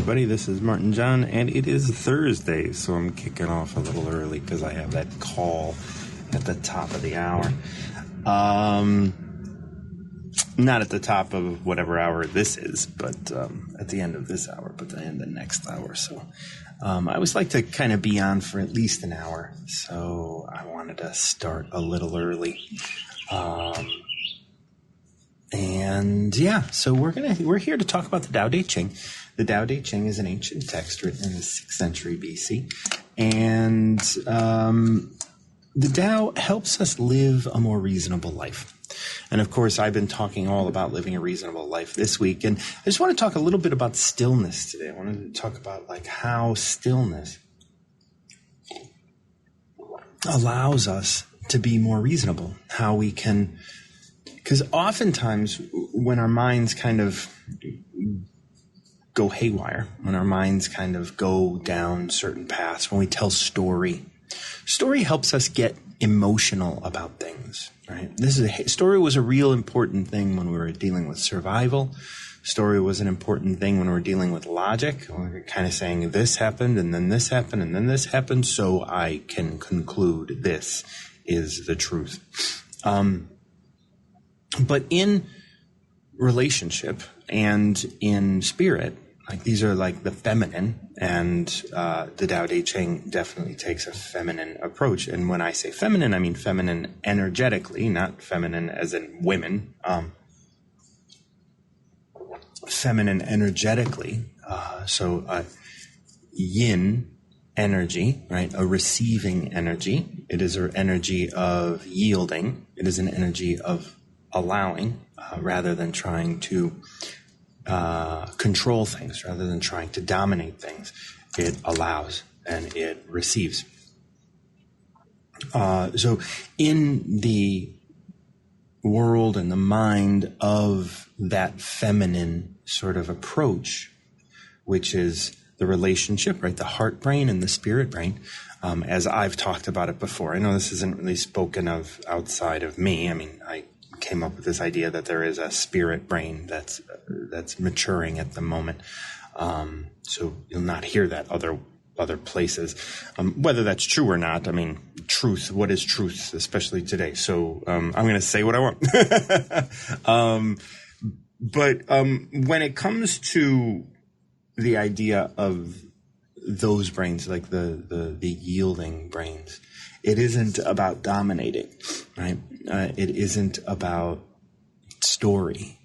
everybody. This is Martin John, and it is Thursday, so I'm kicking off a little early because I have that call at the top of the hour. Not at the top of whatever hour this is, but at the end of this hour, but the end of the next hour. So I always like to kind of be on for at least an hour, so I wanted to start a little early. So we're here to talk about the Tao Te Ching. The Tao Te Ching is an ancient text written in the 6th century BC, and the Tao helps us live a more reasonable life. And of course, I've been talking all about living a reasonable life this week, and I just want to talk a little bit about stillness today. I wanted to talk about how stillness allows us to be more reasonable, how we can. Because oftentimes when our minds kind of go haywire, when our minds kind of go down certain paths, when we tell story helps us get emotional about things, right? Story was a real important thing when we were dealing with survival. Story was an important thing when we were dealing with logic. We were kind of saying this happened and then this happened and then this happened, so I can conclude this is the truth. But in relationship and in spirit, these are the feminine, and the Tao Te Ching definitely takes a feminine approach. And when I say feminine, I mean feminine energetically, not feminine as in women. Feminine energetically. So yin energy, right? A receiving energy. It is an energy of yielding. It is an energy of allowing, rather than trying to control things, rather than trying to dominate things. It allows and it receives. So in the world and the mind of that feminine sort of approach, which is the relationship, right? The heart brain and the spirit brain, as I've talked about it before. I know this isn't really spoken of outside of me. I mean, I came up with this idea that there is a spirit brain that's maturing at the moment. So you'll not hear that other places. Whether that's true or not, I mean, truth, what is truth, especially today? So I'm going to say what I want. But when it comes to the idea of those brains, like the yielding brains, it isn't about dominating, right? It isn't about story.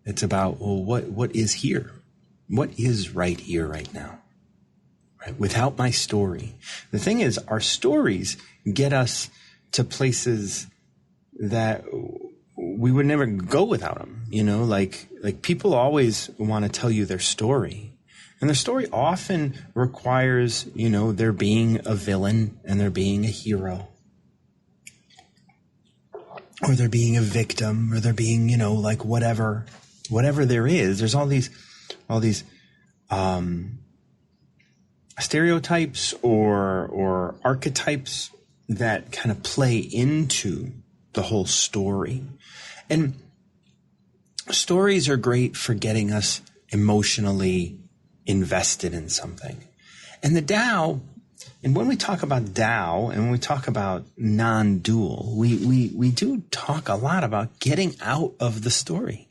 It's about, well, what is here? What is right here, right now? Right? Without my story. The thing is, our stories get us to places that we would never go without them. Like people always want to tell you their story. And their story often requires, there being a villain and there being a hero. Or there being a victim, or there being, whatever there is. There's all these stereotypes or archetypes that kind of play into the whole story. And stories are great for getting us emotionally invested in something. And the Tao, and when we talk about Tao and when we talk about non-dual, we do talk a lot about getting out of the story,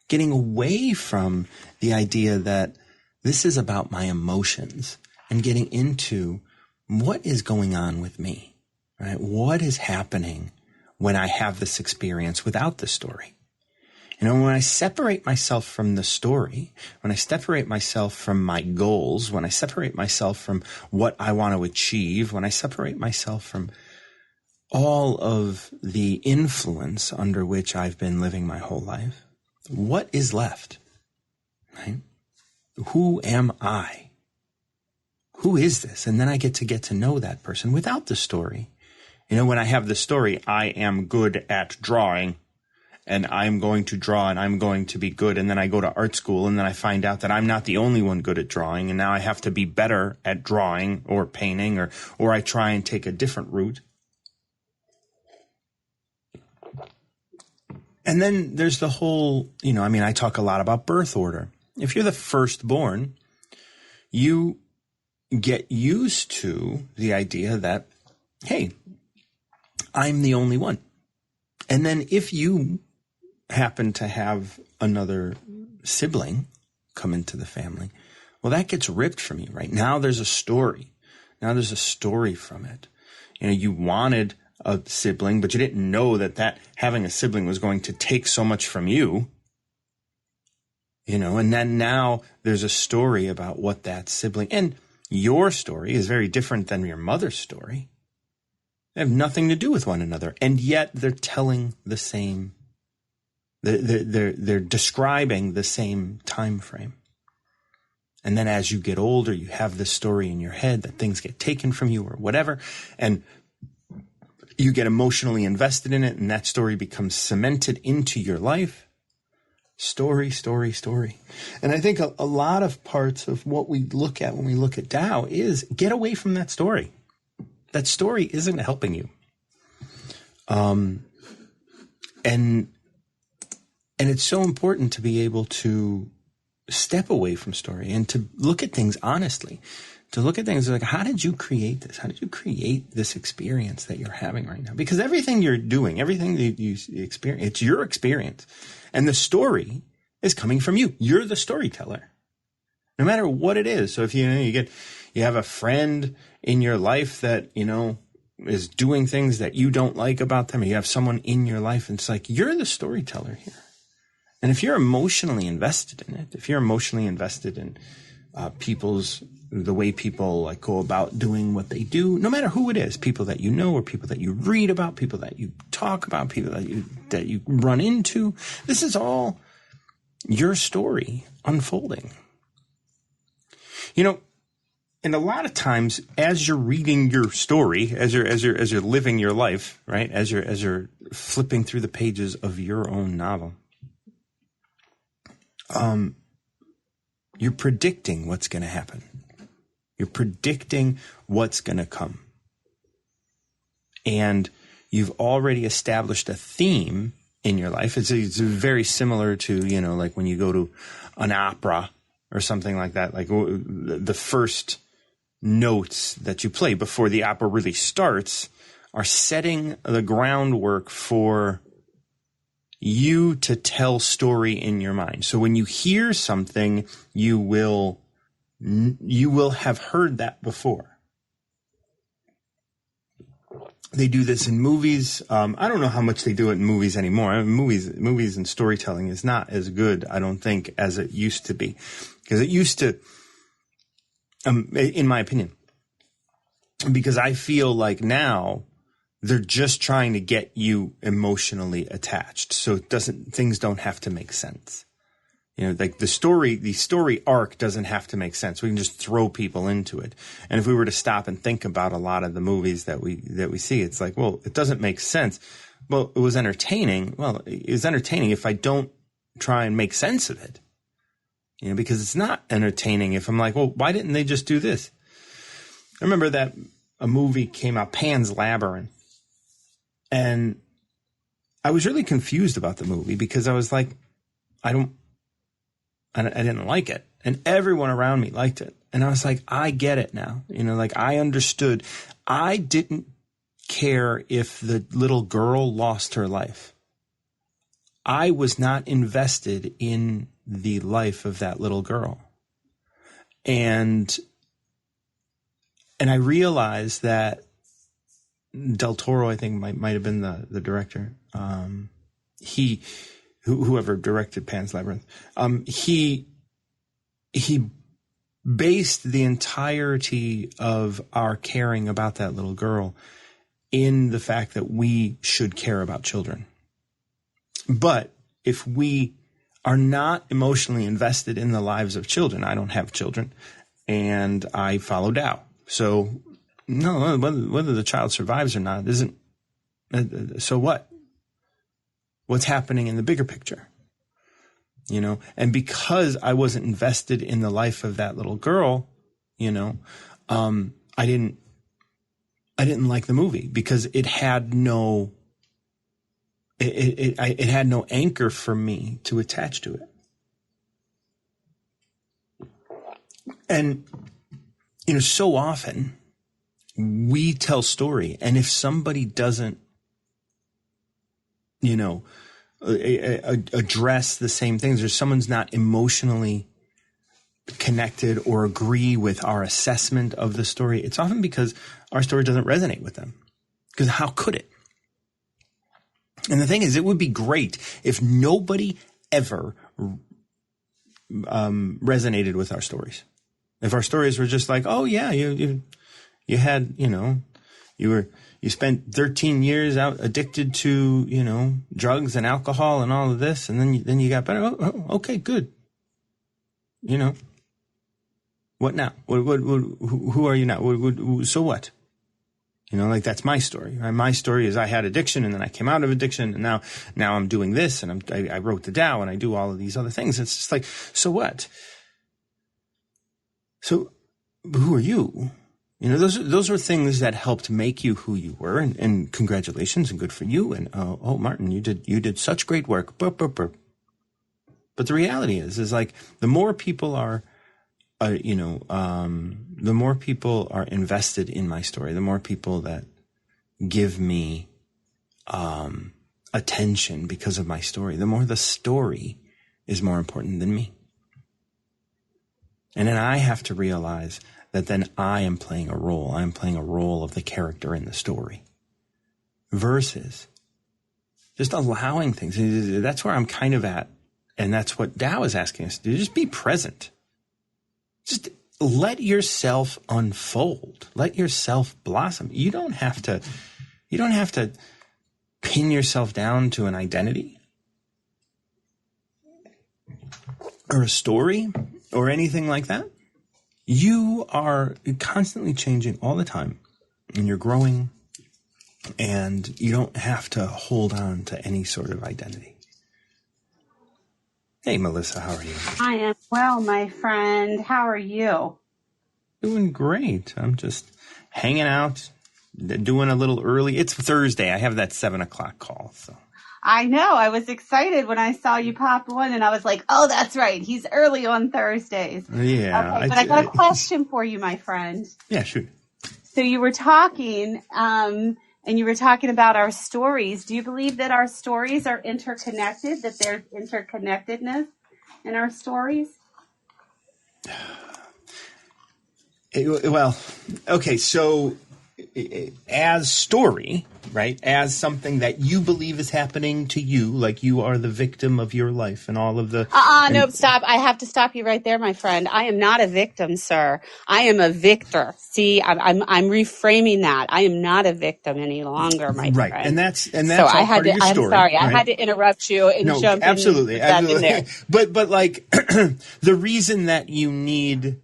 getting away from the idea that this is about my emotions and getting into what is going on with me, right? What is happening when I have this experience without the story? When I separate myself from the story, when I separate myself from my goals, when I separate myself from what I want to achieve, when I separate myself from all of the influence under which I've been living my whole life, what is left? Right? Who am I? Who is this? And then I get to know that person without the story. When I have the story, I am good at drawing. And I'm going to draw and I'm going to be good. And then I go to art school and then I find out that I'm not the only one good at drawing. And now I have to be better at drawing or painting, or I try and take a different route. And then there's the whole, I talk a lot about birth order. If you're the firstborn, you get used to the idea that, hey, I'm the only one. And then if you happen to have another sibling come into the family, well, that gets ripped from you, right? Now there's a story. Now there's a story from it. You wanted a sibling, but you didn't know that having a sibling was going to take so much from you. And then now there's a story about what that sibling, and your story is very different than your mother's story. They have nothing to do with one another, and yet they're telling the same. They're describing the same time frame. And then as you get older, you have this story in your head that things get taken from you or whatever, and you get emotionally invested in it, and that story becomes cemented into your life. Story, story, story. And I think a lot of parts of what we look at when we look at Tao is get away from that story. That story isn't helping you. And it's so important to be able to step away from story and to look at things honestly, to look at things like, how did you create this? How did you create this experience that you're having right now? Because everything you're doing, everything that you experience, it's your experience. And the story is coming from you. You're the storyteller, no matter what it is. So if you have a friend in your life that, is doing things that you don't like about them, or you have someone in your life, and it's like, you're the storyteller here. And if you're emotionally invested in it, if you're emotionally invested in the way people like go about doing what they do, no matter who it is, people that you know or people that you read about, people that you talk about, people that you run into, this is all your story unfolding. And a lot of times as you're reading your story, as you're living your life, right? As you're flipping through the pages of your own novel, you're predicting what's going to happen. You're predicting what's going to come. And you've already established a theme in your life. It's very similar to, like when you go to an opera or something like that, like the first notes that you play before the opera really starts are setting the groundwork for you to tell story in your mind. So when you hear something, you will have heard that before. They do this in movies. I don't know how much they do it in movies anymore. I mean, movies and storytelling is not as good, I don't think, as it used to be. Because it used to, in my opinion, because I feel like now they're just trying to get you emotionally attached. So things don't have to make sense. Like the story arc doesn't have to make sense. We can just throw people into it. And if we were to stop and think about a lot of the movies that we see, it's like, well, it doesn't make sense. Well, it was entertaining. Well, it was entertaining if I don't try and make sense of it. Because it's not entertaining if I'm like, well, why didn't they just do this? I remember that a movie came out, Pan's Labyrinth. And I was really confused about the movie because I was like, I didn't like it. And everyone around me liked it. And I was like, I get it now. Like I understood. I didn't care if the little girl lost her life. I was not invested in the life of that little girl. And I realized that Del Toro, I think, might have been the director. Whoever directed Pan's Labyrinth, he based the entirety of our caring about that little girl in the fact that we should care about children. But if we are not emotionally invested in the lives of children, I don't have children, and I follow Tao. So, no, whether the child survives or not isn't. So what? What's happening in the bigger picture? And because I wasn't invested in the life of that little girl, I didn't like the movie because it had no. It had no anchor for me to attach to it. And so often we tell story, and if somebody doesn't, address the same things, or someone's not emotionally connected or agree with our assessment of the story, it's often because our story doesn't resonate with them. Because how could it? And the thing is, it would be great if nobody ever resonated with our stories. If our stories were just like, oh yeah, you had, you spent 13 years out addicted to, drugs and alcohol and all of this, and then you got better. Oh, okay, good. What now? Who are you now? So what? That's my story. Right? My story is I had addiction, and then I came out of addiction, and now I'm doing this, and I wrote the Tao, and I do all of these other things. It's just like, so what? So who are you? Those are things that helped make you who you were, and congratulations and good for you. And oh, Martin, you did such great work. Burp, burp, burp. But the reality is like the more people are, the more people are invested in my story, the more people that give me attention because of my story, the more the story is more important than me. And then I have to realize that then I am playing a role. I'm playing a role of the character in the story versus just allowing things. That's where I'm kind of at. And that's what Tao is asking us to do. Just be present. Just let yourself unfold. Let yourself blossom. You don't have to pin yourself down to an identity or a story or anything like that. You are constantly changing all the time, and you're growing, and you don't have to hold on to any sort of identity. Hey, Melissa, how are you? I am well, my friend. How are you? Doing great. I'm just hanging out, doing a little early. It's Thursday. I have that 7:00 call. So I know. I was excited when I saw you pop on, and I was like, oh, that's right. He's early on Thursdays. Yeah. Okay, but I got a question for you, my friend. Yeah, shoot. So you were talking, and you were talking about our stories. Do you believe that our stories are interconnected, that there's interconnectedness in our stories? Well, okay, so as story, right, as something that you believe is happening to you, like you are the victim of your life and all of the... Nope, stop. I have to stop you right there, my friend. I am not a victim, sir. I am a victor. See, I'm reframing that. I am not a victim any longer, my friend. Right, and that's so all part of your story. I'm sorry, right? I had to interrupt you and jump absolutely, in. Absolutely. In there. But like the reason that you need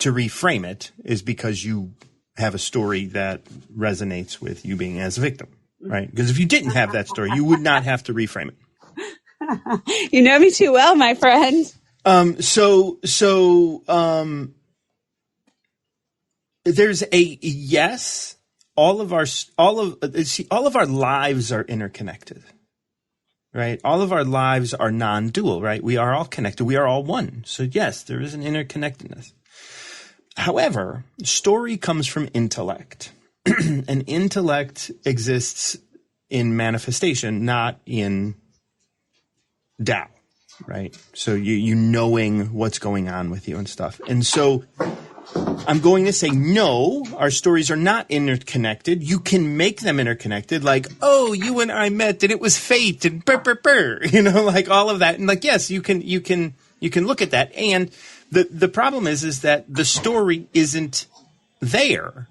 to reframe it is because you have a story that resonates with you being as a victim, right? Because if you didn't have that story, you would not have to reframe it. You know me too well, my friend. There's a yes. All of our lives are interconnected, right? All of our lives are non-dual, right? We are all connected. We are all one. So yes, there is an interconnectedness. However, story comes from intellect, and intellect exists in manifestation, not in Tao, right? So you knowing what's going on with you and stuff. And so I'm going to say, no, our stories are not interconnected. You can make them interconnected, like, oh, you and I met and it was fate and like all of that. And like, yes, you can look at that. And the problem is that the story isn't there.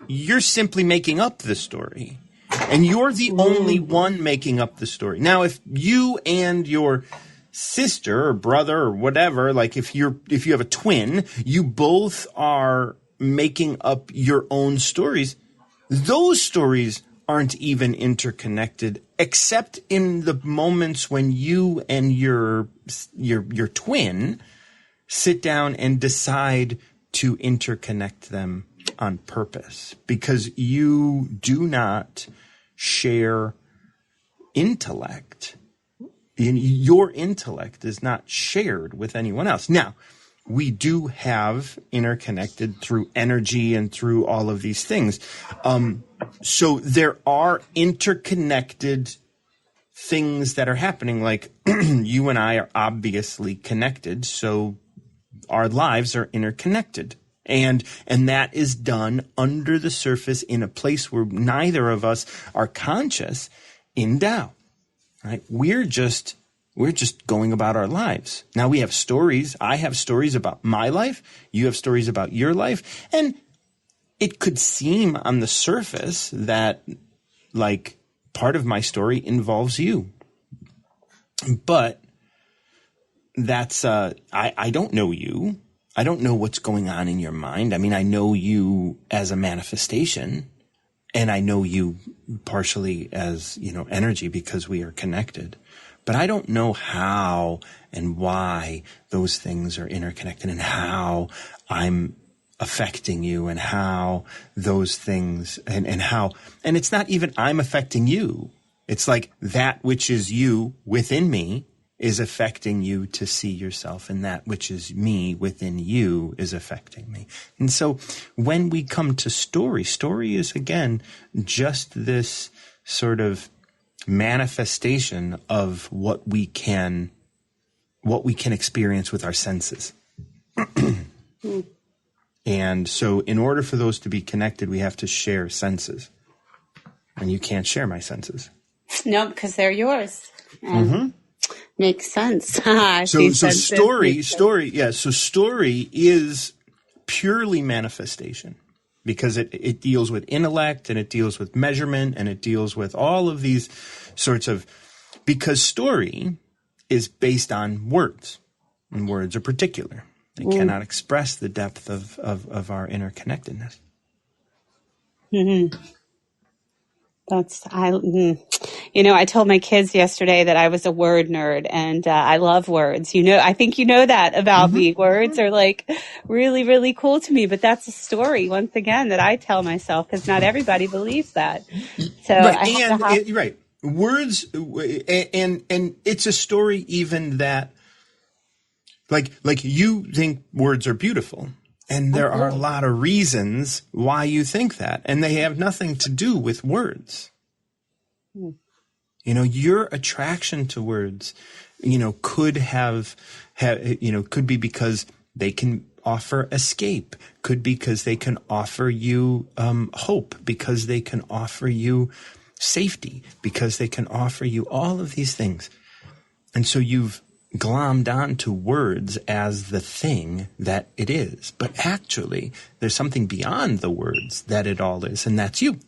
You're simply making up the story, and you're the only one making up the story. Now, if you and your sister or brother or whatever, like if you have a twin, you both are making up your own stories. Those stories aren't even interconnected, except in the moments when you and your twin sit down and decide to interconnect them on purpose, because you do not share intellect. Your intellect is not shared with anyone else. Now, we do have interconnected through energy and through all of these things. So there are interconnected things that are happening, like you and I are obviously connected, so our lives are interconnected. And that is done under the surface in a place where neither of us are conscious in Tao, right? We're just going about our lives. Now we have stories. I have stories about my life. You have stories about your life. And it could seem on the surface that like part of my story involves you. But that's, I don't know you. I don't know what's going on in your mind. I mean, I know you as a manifestation, and I know you partially as, energy because we are connected. But I don't know how and why those things are interconnected and how I'm affecting you and how those things and it's not even I'm affecting you. It's like that which is you within me is affecting you to see yourself, and that which is me within you is affecting me. And so when we come to story is again just this sort of manifestation of what we can experience with our senses. And so in order for those to be connected, we have to share senses. And you can't share my senses. No, because they're yours. Makes sense. So story is purely manifestation, because it deals with intellect and it deals with measurement and it deals with all of these sorts of, because story is based on words, and words are particular. They cannot express the depth of our interconnectedness. Mm-hmm. I told my kids yesterday that I was a word nerd, and I love words. I think that about me. Words are like really, really cool to me, but that's a story once again that I tell myself, because not everybody believes that. So right. Words, and it's a story even that, like you think words are beautiful. And there are a lot of reasons why you think that, and they have nothing to do with words. Your attraction to words, could could be because they can offer escape, could be because they can offer you hope, because they can offer you safety, because they can offer you all of these things. And so you've glommed onto words as the thing that it is. But actually, there's something beyond the words that it all is, and that's you.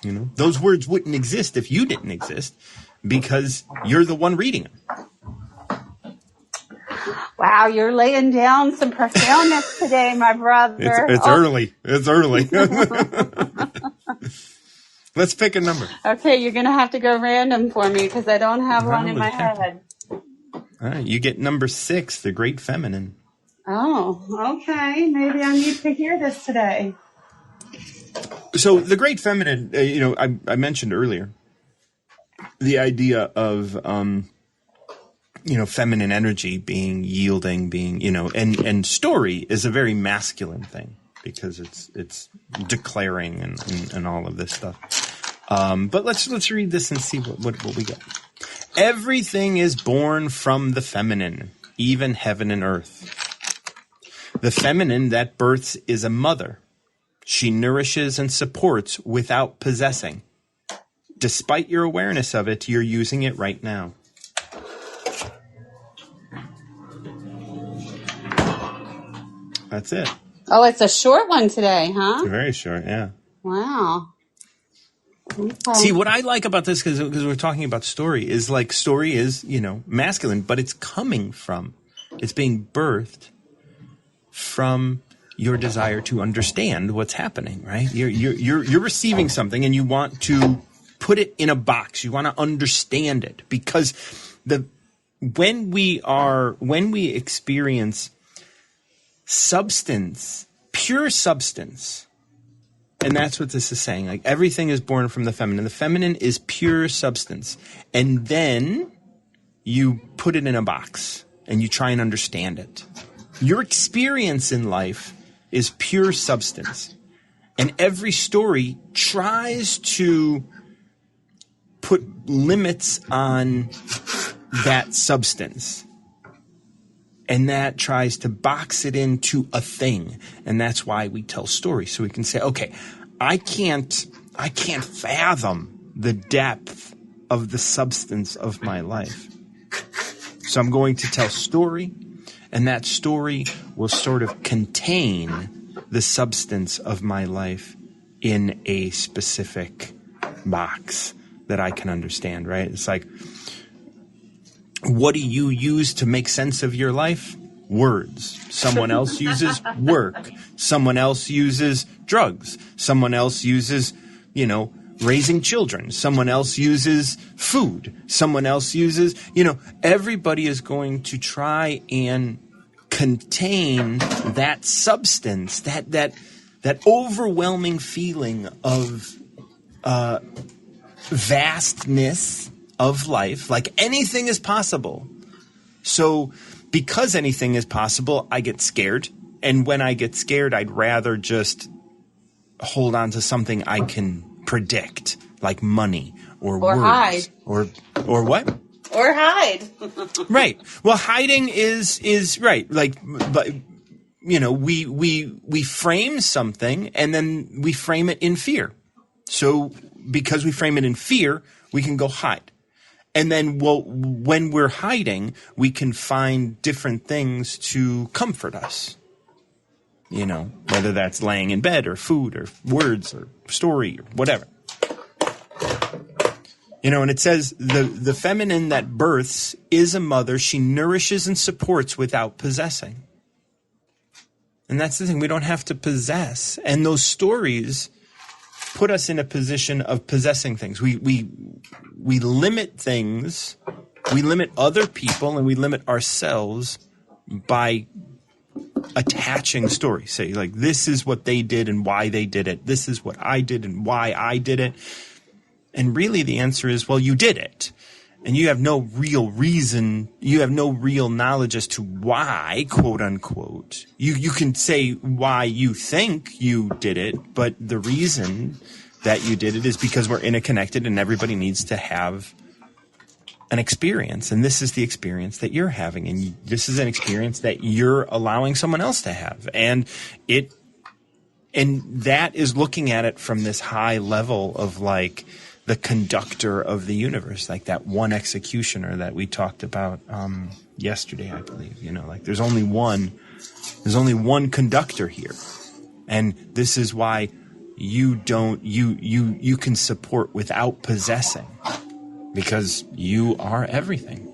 Those words wouldn't exist if you didn't exist, because you're the one reading them. Wow, you're laying down some profoundness today, my brother. It's early. It's early. Let's pick a number. Okay, you're going to have to go random for me, because I don't have one in my head. All right, you get number 6, the Great Feminine. Oh, okay. Maybe I need to hear this today. So the Great Feminine, I mentioned earlier the idea of, feminine energy being yielding, and story is a very masculine thing, because it's declaring and all of this stuff. But let's read this and see what we get. Everything is born from the feminine, even heaven and earth. The feminine that births is a mother. She nourishes and supports without possessing. Despite your awareness of it, you're using it right now. That's it. Oh, it's a short one today, huh? It's very short, yeah. Wow. Okay. See, what I like about this, because we're talking about story is masculine, but it's being birthed from your desire to understand what's happening, right? You're receiving something and you want to put it in a box. You want to understand it, because when we experience substance, pure substance. And that's what this is saying. Like, everything is born from the feminine. The feminine is pure substance. And then you put it in a box and you try and understand it. Your experience in life is pure substance. And every story tries to put limits on that substance. And that tries to box it into a thing. And that's why we tell stories. So we can say, okay, I can't fathom the depth of the substance of my life. So I'm going to tell story, and that story will sort of contain the substance of my life in a specific box that I can understand, right? It's like, what do you use to make sense of your life? Words. Someone else uses work. Someone else uses drugs. Someone else uses, raising children. Someone else uses food. Someone else uses, everybody is going to try and contain that substance, that overwhelming feeling of vastness of life, like anything is possible. So because anything is possible, I get scared. And when I get scared, I'd rather just hold on to something I can predict, like money or words. Hide. Or what? Or hide. Right. Well, hiding is right. Like, but we frame something and then we frame it in fear. So because we frame it in fear, we can go hide. And then, when we're hiding, we can find different things to comfort us. Whether that's laying in bed or food or words or story or whatever. And it says the feminine that births is a mother. She nourishes and supports without possessing. And that's the thing. We don't have to possess. And those stories put us in a position of possessing things. We limit things. We limit other people and we limit ourselves by attaching stories. Say, like, this is what they did and why they did it. This is what I did and why I did it. And really the answer is, well, you did it. And you have no real reason, you have no real knowledge as to why, quote unquote. You can say why you think you did it, but the reason that you did it is because we're interconnected and everybody needs to have an experience. And this is the experience that you're having. And this is an experience that you're allowing someone else to have. And that is looking at it from this high level of like, the conductor of the universe, like that one executioner that we talked about yesterday, I believe. Like there's only one conductor here, and this is why you can support without possessing, because you are everything.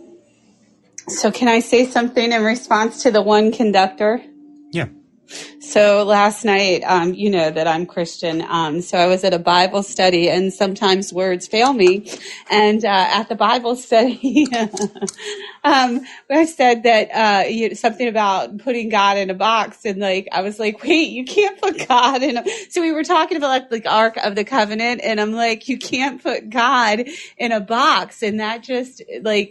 So can I say something in response to the one conductor? Yeah. So last night, you know that I'm Christian. So I was at a Bible study, and sometimes words fail me. And at the Bible study, I said that something about putting God in a box, and I was like, wait, you can't put God in a. So we were talking about the Ark of the Covenant, and I'm like, you can't put God in a box, and that just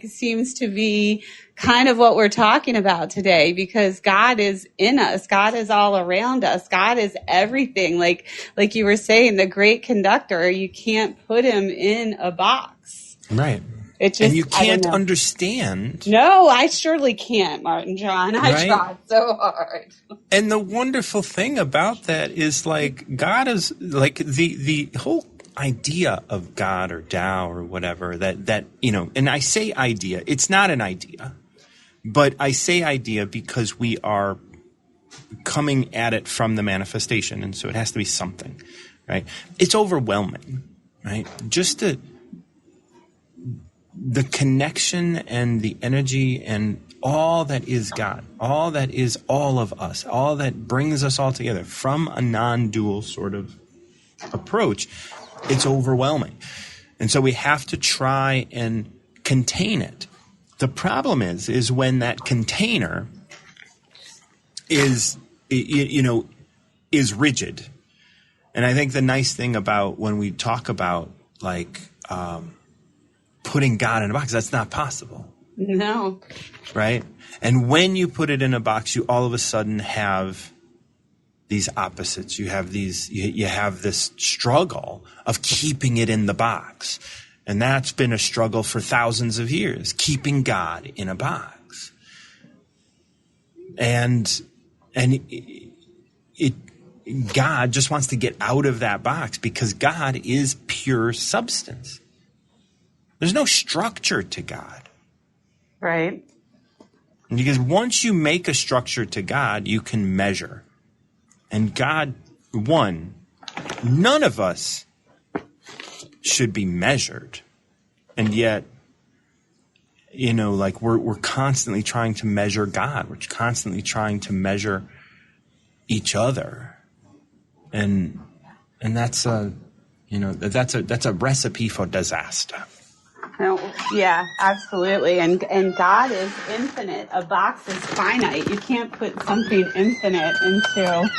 seems to be kind of what we're talking about today, because God is in us. God is all around us. God is everything. Like you were saying, the great conductor, you can't put him in a box. Right. It just, and you can't understand. No, I surely can't, Martin John. I tried so hard. And the wonderful thing about that is God is the whole idea of God or Tao or whatever that and I say idea, it's not an idea. But I say idea because we are coming at it from the manifestation, and so it has to be something, right? It's overwhelming, right? Just the connection and the energy and all that is God, all that is all of us, all that brings us all together from a non-dual sort of approach, it's overwhelming. And so we have to try and contain it. The problem is when that container is rigid. And I think the nice thing about when we talk about putting God in a box, that's not possible. No. Right? And when you put it in a box, you all of a sudden have these opposites. You have you have this struggle of keeping it in the box. And that's been a struggle for thousands of years, keeping God in a box. And God just wants to get out of that box because God is pure substance. There's no structure to God. Right. Because once you make a structure to God, you can measure. And God, none of us should be measured. And yet, like we're constantly trying to measure God. We're constantly trying to measure each other. And that's that's a recipe for disaster. No, yeah, absolutely. And God is infinite. A box is finite. You can't put something infinite into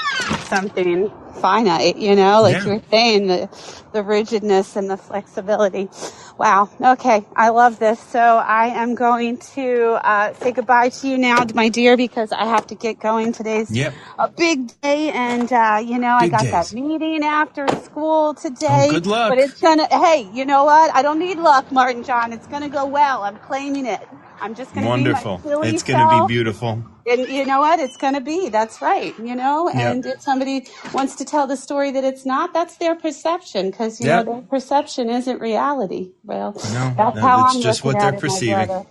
something finite, like you were saying, the rigidness and the flexibility. Wow. Okay. I love this. So I am going to say goodbye to you now, my dear, because I have to get going. Today's a big day. And, I got that meeting after school today. Oh, good luck. But it's hey, you know what? I don't need luck, Martin John. It's going to go well. I'm claiming it. I'm just going to be my silly It's going to be beautiful. And you know what? It's going to be. That's right. And if somebody wants to tell the story that it's not, that's their perception, because, their perception isn't reality. Well, that's how I'm just looking what at they're it, perceiving. my brother.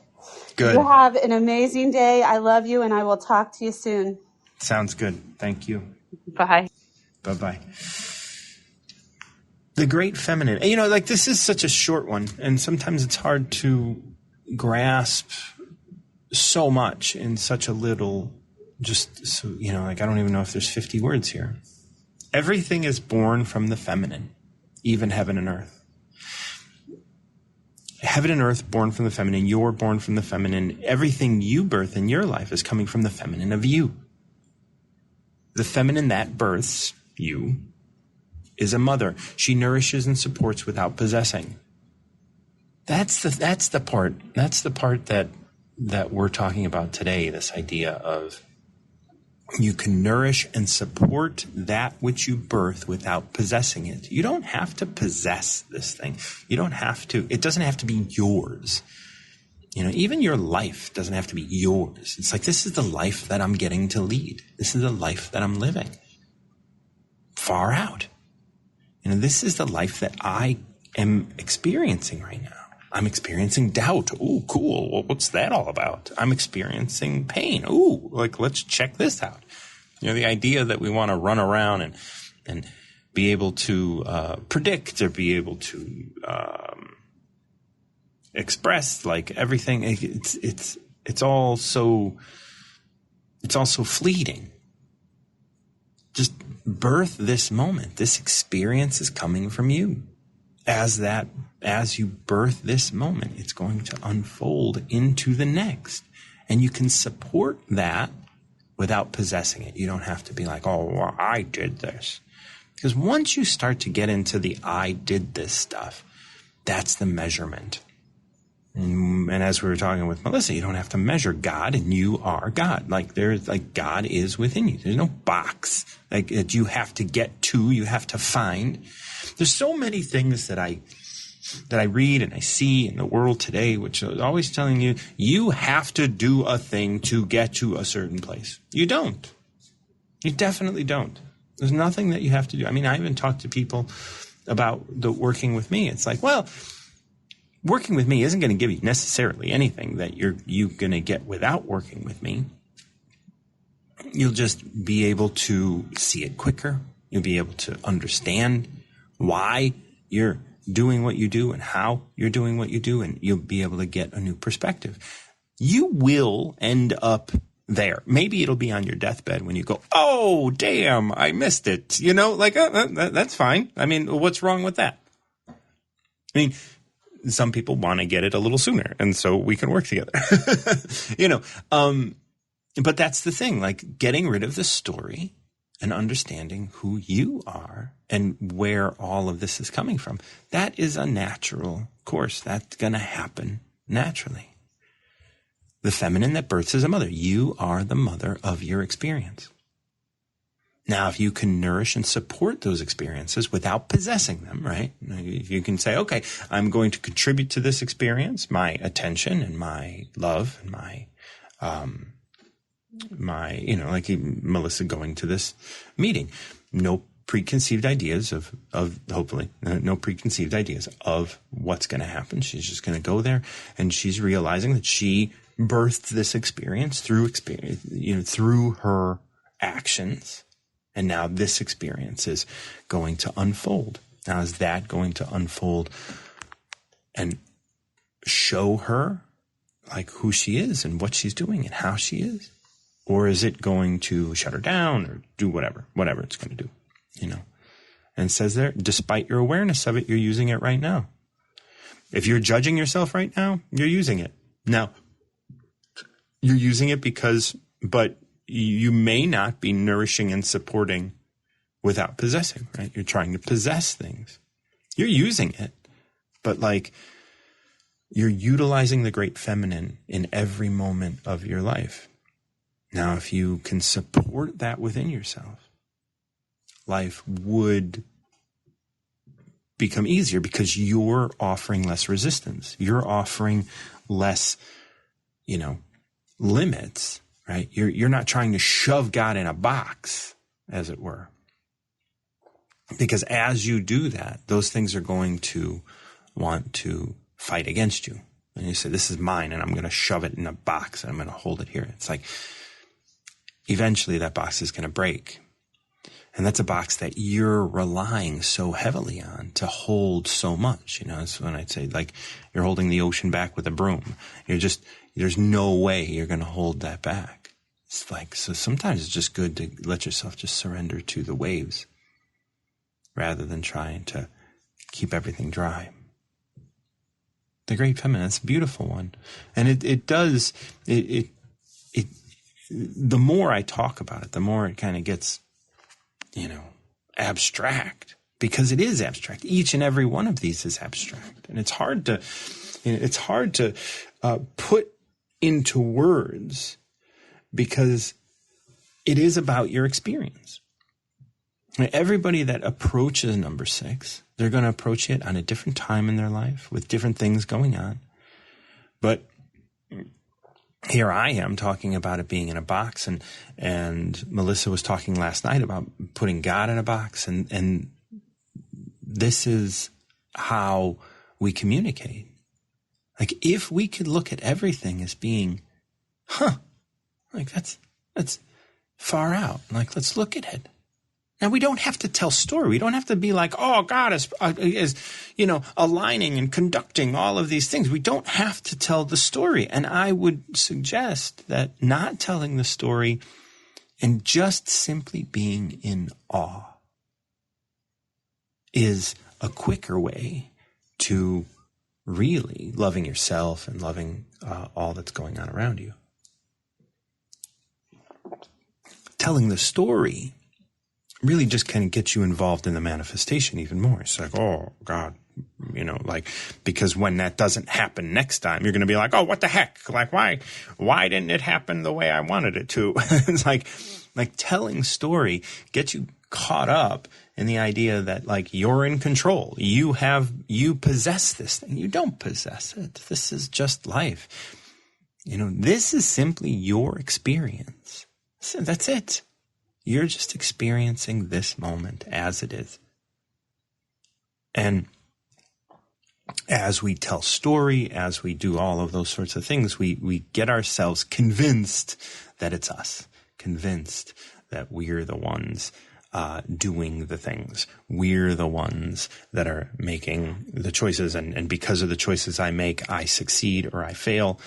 Good. You have an amazing day. I love you, and I will talk to you soon. Sounds good. Thank you. Bye. Bye-bye. The great feminine. This is such a short one, and sometimes it's hard to grasp so much in such a little, I don't even know if there's 50 words here. Everything is born from the feminine, even heaven and earth. Heaven and earth born from the feminine. You're born from the feminine. Everything you birth in your life is coming from the feminine of you. The feminine that births you is a mother. She nourishes and supports without possessing. That's the part that we're talking about today, this idea of you can nourish and support that which you birth without possessing it. You don't have to possess this thing. It doesn't have to be yours. Even your life doesn't have to be yours. It's like, this is the life that I'm getting to lead. This is the life that I'm living. Far out. This is the life that I am experiencing right now. I'm experiencing doubt. Ooh, cool. Well, what's that all about? I'm experiencing pain. Ooh, let's check this out. The idea that we want to run around and be able to predict or be able to express everything. It's all so fleeting. Just birth this moment. This experience is coming from you. As you birth this moment, it's going to unfold into the next. And you can support that without possessing it. You don't have to be like, oh, well, I did this. Because once you start to get into the I did this stuff, that's the measurement. And as we were talking with Melissa, you don't have to measure God, and you are God. God is within you. There's no box that you have to get to, you have to find. There's so many things that I read and I see in the world today, which is always telling you, you have to do a thing to get to a certain place. You don't. You definitely don't. There's nothing that you have to do. I mean, I even talk to people about the working with me. It's like, well, working with me isn't going to give you necessarily anything that you're going to get without working with me. You'll just be able to see it quicker. You'll be able to understand why you're doing what you do and how you're doing what you do, and you'll be able to get a new perspective. You will end up there. Maybe it'll be on your deathbed when you go, oh, damn, I missed it. That's fine. I mean, what's wrong with that? I mean, some people want to get it a little sooner, and so we can work together. But that's the thing, getting rid of the story and understanding who you are and where all of this is coming from. That is a natural course. That's going to happen naturally. The feminine that births is a mother. You are the mother of your experience. Now, if you can nourish and support those experiences without possessing them, right? If you can say, okay, I'm going to contribute to this experience, my attention and my love and like Melissa going to this meeting. No preconceived ideas of hopefully, no preconceived ideas of what's going to happen. She's just going to go there, and she's realizing that she birthed this experience through her actions. And now this experience is going to unfold. Now, is that going to unfold and show her like who she is and what she's doing and how she is? Or is it going to shut her down or do whatever it's going to do, And it says there, despite your awareness of it, you're using it right now. If you're judging yourself right now, you're using it. Now, you're using it but you may not be nourishing and supporting without possessing, right? You're trying to possess things. You're using it, but you're utilizing the great feminine in every moment of your life. Now, if you can support that within yourself, life would become easier because you're offering less resistance. You're offering less, limits. Right? You're not trying to shove God in a box, as it were. Because as you do that, those things are going to want to fight against you. And you say, this is mine, and I'm going to shove it in a box, and I'm going to hold it here. It's like, eventually that box is going to break. And that's a box that you're relying so heavily on to hold so much. That's when I'd say, you're holding the ocean back with a broom. There's no way you're going to hold that back. It's so sometimes it's just good to let yourself just surrender to the waves rather than trying to keep everything dry. The great feminine, it's a beautiful one. And it does, the more I talk about it, the more it kind of gets, abstract, because it is abstract. Each and every one of these is abstract. And it's hard to put into words, because it is about your experience. Everybody that approaches number 6, they're going to approach it on a different time in their life with different things going on. But here I am talking about it being in a box, and Melissa was talking last night about putting God in a box, and this is how we communicate. If we could look at everything as being, that's far out. Let's look at it. Now, we don't have to tell story. We don't have to be God is aligning and conducting all of these things. We don't have to tell the story. And I would suggest that not telling the story and just simply being in awe is a quicker way to really loving yourself and loving all that's going on around you. Telling the story really just kind of gets you involved in the manifestation even more. It's oh God, because when that doesn't happen next time, you're going to be oh, what the heck? Why didn't it happen the way I wanted it to? It's like telling story gets you caught up in the idea that you're in control. You possess this thing. You don't possess it. This is just life. This is simply your experience. That's it. You're just experiencing this moment as it is. And as we tell story, as we do all of those sorts of things, we get ourselves convinced that it's us, convinced that we're the ones doing the things. We're the ones that are making the choices. And because of the choices I make, I succeed or I fail.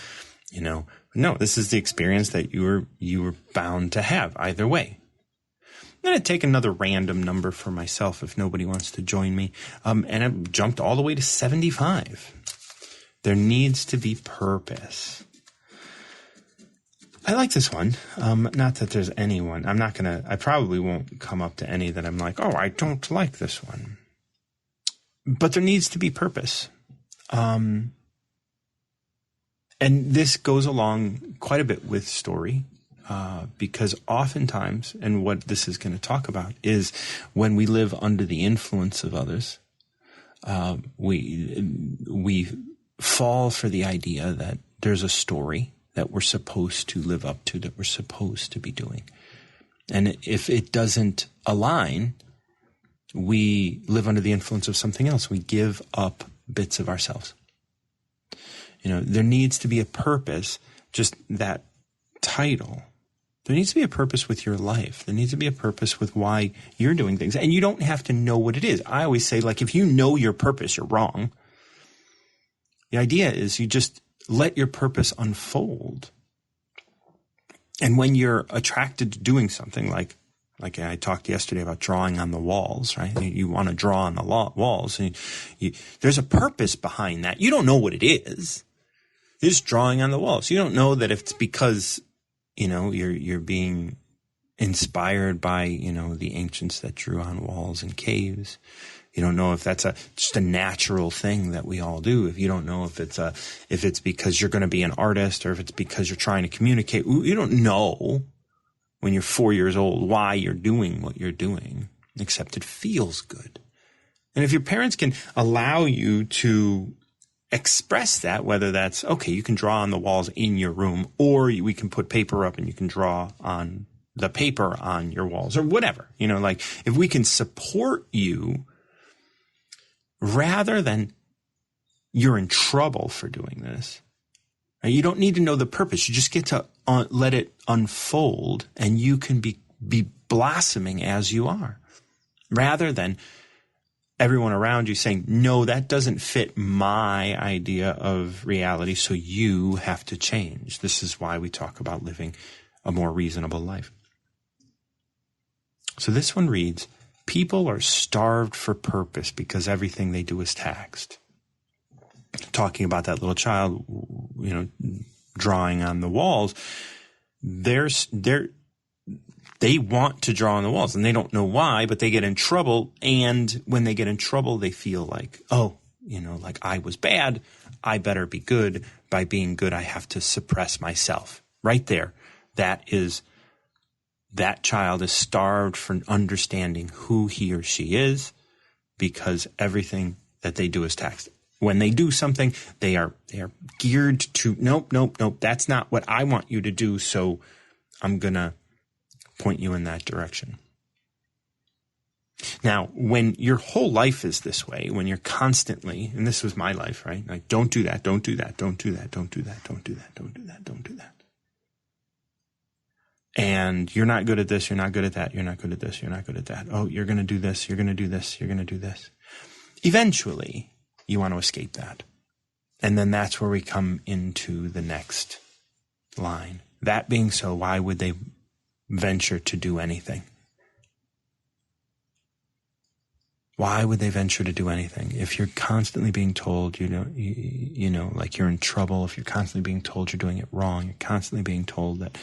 No, this is the experience that you were bound to have either way. I'm going to take another random number for myself if nobody wants to join me. And I jumped all the way to 75. There needs to be purpose. I like this one. Not that there's anyone. I probably won't come up to any that I'm oh, I don't like this one. But there needs to be purpose. And this goes along quite a bit with story, because oftentimes, and what this is going to talk about, is when we live under the influence of others, we fall for the idea that there's a story that we're supposed to live up to, that we're supposed to be doing. And if it doesn't align, we live under the influence of something else. We give up bits of ourselves. There needs to be a purpose, just that title. There needs to be a purpose with your life. There needs to be a purpose with why you're doing things. And you don't have to know what it is. I always say, if you know your purpose, you're wrong. The idea is you just let your purpose unfold. And when you're attracted to doing something, like I talked yesterday about drawing on the walls, right? You want to draw on the walls. And there's a purpose behind that. You don't know what it is. You're just drawing on the walls. You don't know that if it's because, you're being inspired by, the ancients that drew on walls and caves. You don't know if that's just a natural thing that we all do. If you don't know if it's because you're going to be an artist, or if it's because you're trying to communicate. You don't know when you're 4 years old why you're doing what you're doing, except it feels good. And if your parents can allow you to express that, whether that's, okay, you can draw on the walls in your room, or we can put paper up and you can draw on the paper on your walls, or whatever, if we can support you rather than you're in trouble for doing this. You don't need to know the purpose. You just get to let it unfold, and you can be blossoming as you are, rather than everyone around you saying, no, that doesn't fit my idea of reality, so you have to change. This is why we talk about living a more reasonable life. So this one reads, people are starved for purpose because everything they do is taxed. Talking about that little child, drawing on the walls, they want to draw on the walls, and they don't know why, but they get in trouble. And when they get in trouble, they feel like, I was bad. I better be good. By being good, I have to suppress myself. Right there. That child is starved for understanding who he or she is, because everything that they do is taxed. When they do something, they are geared to, nope, that's not what I want you to do, so I'm going to point you in that direction. Now, when your whole life is this way, when you're constantly, and this was my life, right? Like, don't do that, don't do that, don't do that, don't do that, don't do that, don't do that, don't do that. And you're not good at this, you're not good at that, you're not good at this, you're not good at that. Oh, you're going to do this, you're going to do this, you're going to do this. Eventually, you want to escape that. And then that's where we come into the next line. That being so, why would they venture to do anything? Why would they venture to do anything? If you're constantly being told, like you're in trouble, if you're constantly being told you're doing it wrong, you're constantly being told that,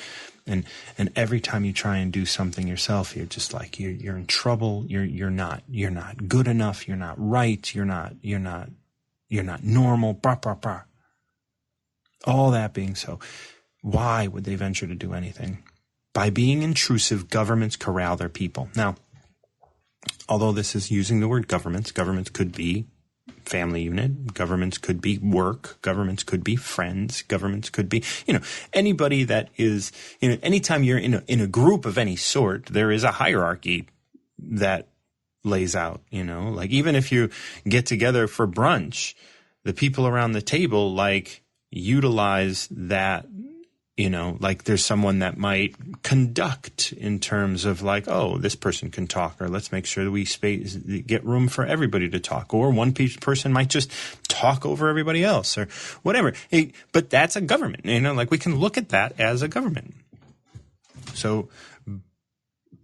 and every time you try and do something yourself, you're just like, you're in trouble, you're not good enough, you're not right, you're not normal, blah, blah, blah. All that being so, why would they venture to do anything? By being intrusive, governments corral their people. Now, although this is using the word governments could be family unit, governments could be work, governments could be friends, governments could be, anybody that is, anytime you're in a group of any sort, there is a hierarchy that lays out, like even if you get together for brunch, the people around the table utilize that, like there's someone that might conduct in terms of oh, this person can talk, or let's make sure that we get room for everybody to talk, or one person might just talk over everybody else or whatever. But that's a government, we can look at that as a government. So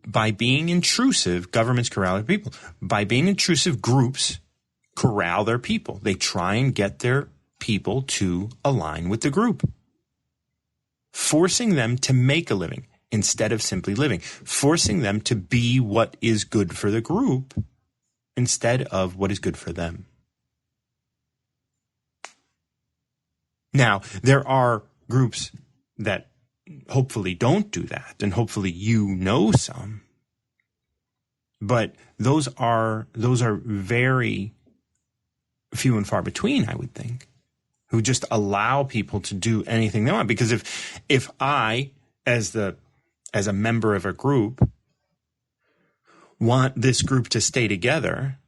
by being intrusive, governments corral their people. By being intrusive, groups corral their people. They try and get their people to align with the group, forcing them to make a living instead of simply living, forcing them to be what is good for the group instead of what is good for them. Now, there are groups that hopefully don't do that, and hopefully you know some. But those are very few and far between, I would think, who just allow people to do anything they want. Because if I, as a member of a group, want this group to stay together,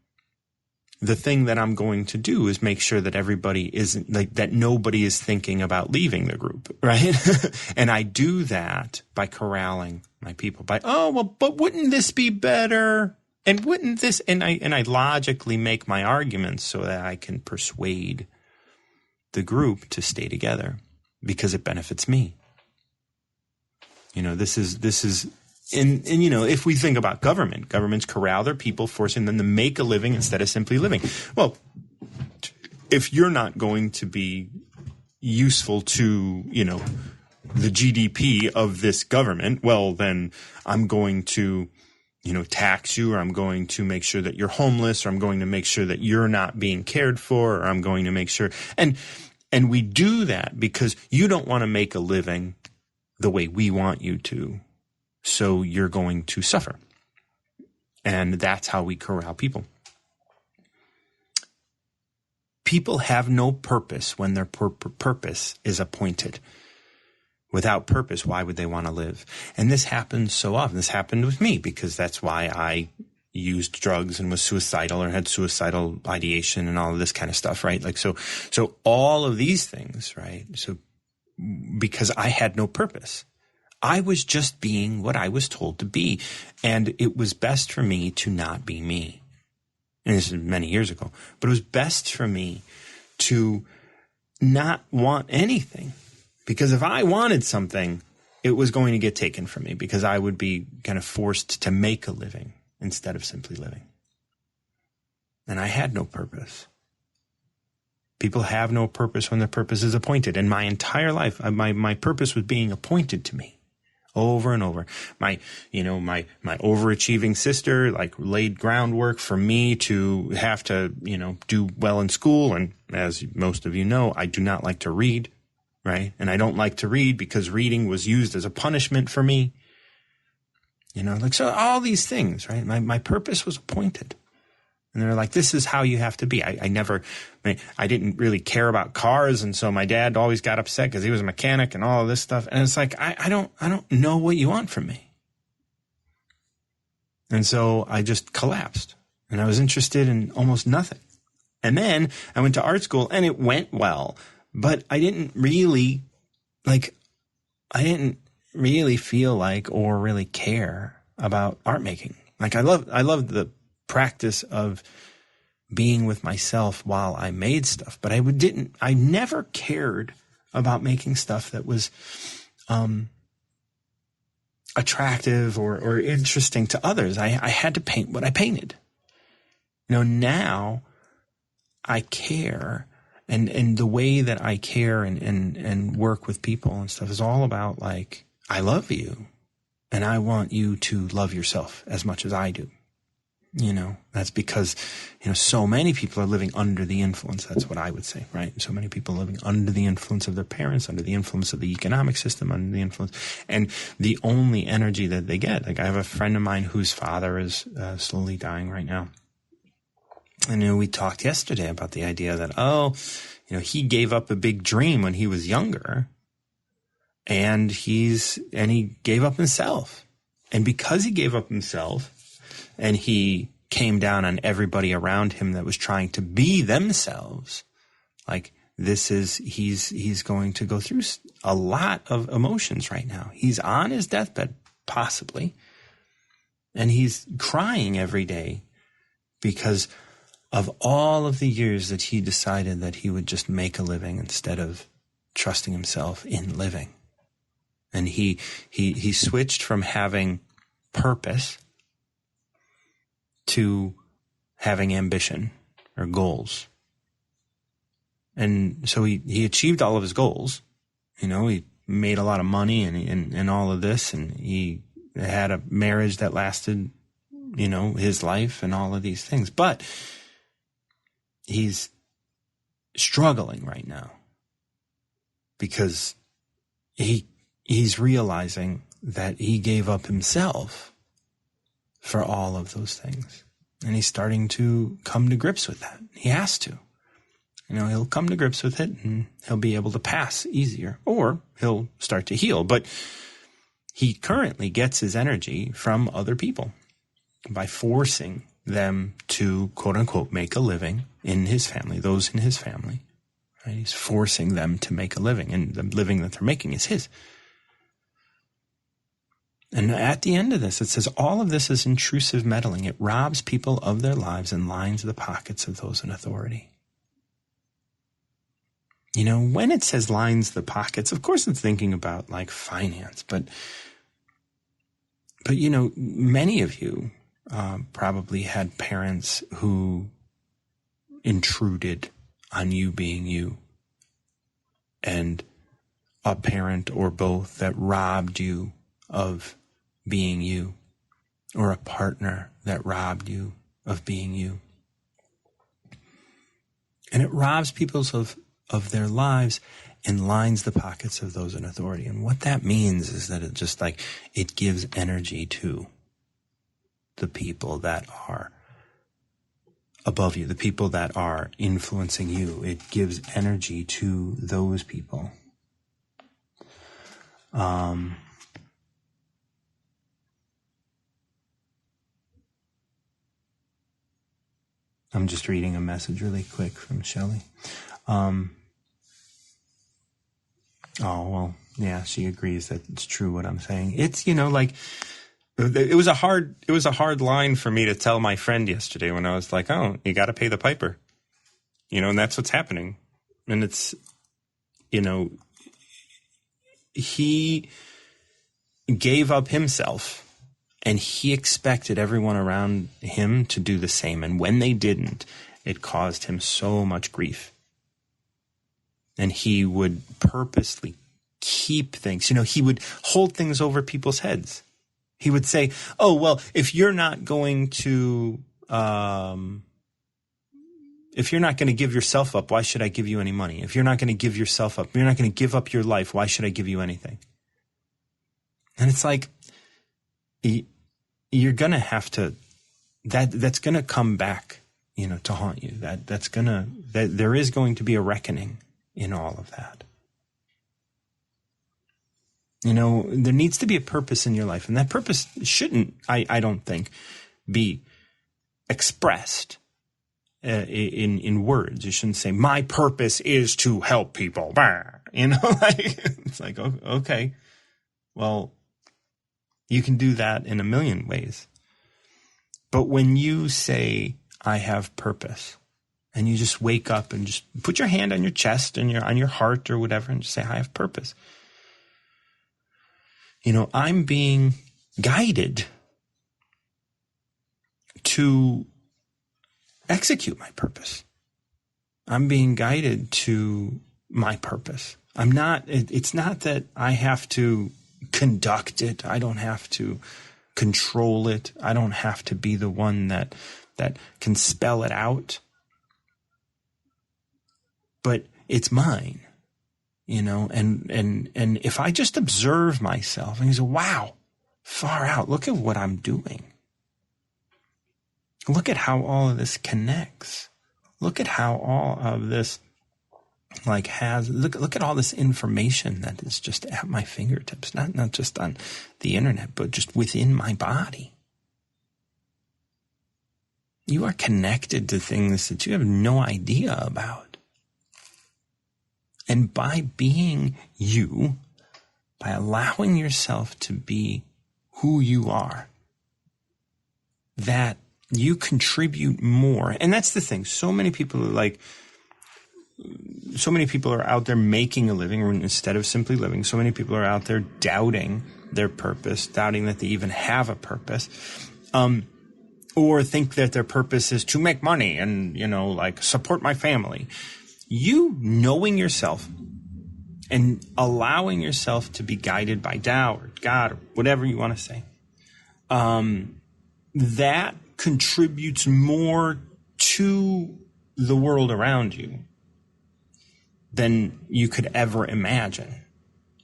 the thing that I'm going to do is make sure that everybody isn't like that. Nobody is thinking about leaving the group, right? And I do that by corralling my people by, but wouldn't this be better? And wouldn't this, and I logically make my arguments so that I can persuade the group to stay together because it benefits me. This is, and if we think about governments corral their people, forcing them to make a living instead of simply living. Well, if you're not going to be useful to, the GDP of this government, well, then I'm going to, tax you, or I'm going to make sure that you're homeless, or I'm going to make sure that you're not being cared for, or I'm going to make sure. And we do that because you don't want to make a living the way we want you to. So you're going to suffer. And that's how we corral people. People have no purpose when their purpose is appointed. Without purpose, why would they want to live? And this happens so often. This happened with me because that's why I used drugs and was suicidal or had suicidal ideation and all of this kind of stuff, right? Like, so all of these things, right? So because I had no purpose. I was just being what I was told to be. And it was best for me to not be me. And this is many years ago. But it was best for me to not want anything. Because if I wanted something, it was going to get taken from me because I would be kind of forced to make a living instead of simply living. And I had no purpose. People have no purpose when their purpose is appointed. And my entire life, my purpose was being appointed to me. Over and over. My overachieving sister, laid groundwork for me to have to, do well in school. And as most of you know, I do not like to read, right? And I don't like to read because reading was used as a punishment for me. So all these things, right? My purpose was appointed. And they're like, this is how you have to be. I didn't really care about cars. And so my dad always got upset because he was a mechanic and all of this stuff. And it's like, I don't know what you want from me. And so I just collapsed and I was interested in almost nothing. And then I went to art school and it went well, but I didn't really feel like or really care about art making. I loved the practice of being with myself while I made stuff, but I never cared about making stuff that was attractive or interesting to others. I had to paint what I painted. Now I care, and the way that I care and work with people and stuff is all about I love you and I want you to love yourself as much as I do. That's because, so many people are living under the influence. That's what I would say, right? So many people are living under the influence of their parents, under the influence of the economic system, under the influence. And the only energy that they get, I have a friend of mine whose father is slowly dying right now. And we talked yesterday about the idea that, he gave up a big dream when he was younger and he gave up himself. And because he gave up himself, and he came down on everybody around him that was trying to be themselves. He's going to go through a lot of emotions right now. He's on his deathbed, possibly. And he's crying every day because of all of the years that he decided that he would just make a living instead of trusting himself in living. And he switched from having purpose to having ambition or goals. And so he achieved all of his goals. He made a lot of money and all of this, and he had a marriage that lasted, his life and all of these things. But he's struggling right now because he's realizing that he gave up himself for all of those things. And he's starting to come to grips with that. He has to. He'll come to grips with it and he'll be able to pass easier, or he'll start to heal. But he currently gets his energy from other people by forcing them to, quote unquote, make a living in his family, those in his family. Right? He's forcing them to make a living, and the living that they're making is his. And at the end of this, it says, all of this is intrusive meddling. It robs people of their lives and lines the pockets of those in authority. When it says lines the pockets, of course it's thinking about like finance, but many of you probably had parents who intruded on you being you, and a parent or both that robbed you of being you, or a partner that robbed you of being you. And it robs people of their lives and lines the pockets of those in authority. And what that means is that it just it gives energy to the people that are above you, the people that are influencing you. It gives energy to those people. I'm just reading a message really quick from Shelley. She agrees that it's true what I'm saying. It's, it was a hard line for me to tell my friend yesterday when I was like, oh, you got to pay the piper, and that's what's happening. And it's, he gave up himself and he expected everyone around him to do the same. And when they didn't, it caused him so much grief. And he would purposely keep things, he would hold things over people's heads. He would say, oh, well, if you're not going to give yourself up, why should I give you any money? If you're not going to give yourself up, you're not going to give up your life, why should I give you anything? And it's like, you're going to have to, that's going to come back, to haunt you. There is going to be a reckoning in all of that. There needs to be a purpose in your life, and that purpose shouldn't, I don't think, be expressed in words. You shouldn't say, my purpose is to help people. It's like, okay, well, you can do that in a million ways. But when you say, I have purpose, and you just wake up and just put your hand on your chest and on your heart or whatever and just say, I have purpose. I'm being guided to execute my purpose. I'm being guided to my purpose. It's not that I have to conduct it. I don't have to control it. I don't have to be the one that can spell it out. But it's mine, and if I just observe myself and you say, wow, far out, look at what I'm doing. Look at how all of this connects. Look at how all of this look at all this information that is just at my fingertips, not just on the internet, but just within my body. You are connected to things that you have no idea about. And by being you, by allowing yourself to be who you are, that you contribute more. And that's the thing. So many people are out there making a living instead of simply living. So many people are out there doubting their purpose, doubting that they even have a purpose, or think that their purpose is to make money and, support my family. You knowing yourself and allowing yourself to be guided by Tao or God or whatever you want to say, that contributes more to the world around you than you could ever imagine.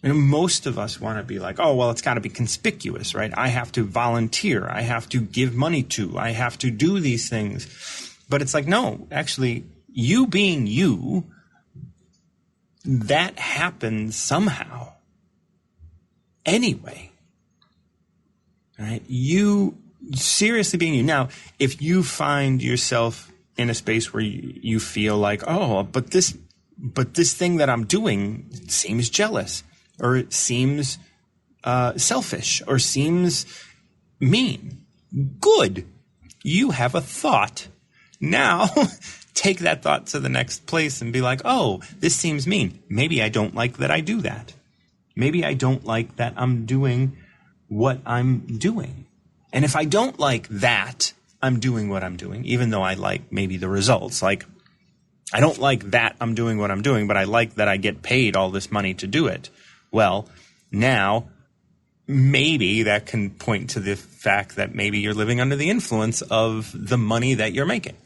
Most of us want to be like, oh, well, it's got to be conspicuous, right? I have to volunteer. I have to give money to. I have to do these things. But it's like, no, actually, you being you, that happens somehow. Anyway, right? You seriously being you. Now, if you find yourself in a space where you feel like, oh, but this thing that I'm doing seems jealous, or it seems selfish, or seems mean. Good. You have a thought. Now, take that thought to the next place and be like, oh, this seems mean. Maybe I don't like that I do that. Maybe I don't like that I'm doing what I'm doing. And if I don't like that I'm doing what I'm doing, even though I like maybe the results, like I don't like that I'm doing what I'm doing, but I like that I get paid all this money to do it. Well, now maybe that can point to the fact that maybe you're living under the influence of the money that you're making,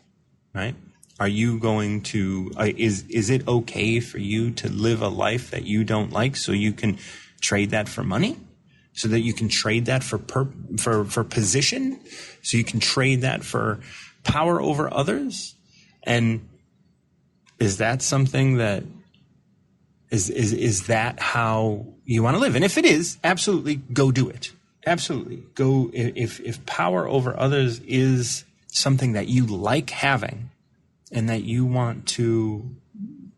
right? Are you going to, is it okay for you to live a life that you don't like so you can trade that for money? So that you can trade that for position? So you can trade that for power over others? And is that something that, is that how you want to live? And if it is, absolutely go do it. Absolutely. Go, if power over others is something that you like having, and that you want to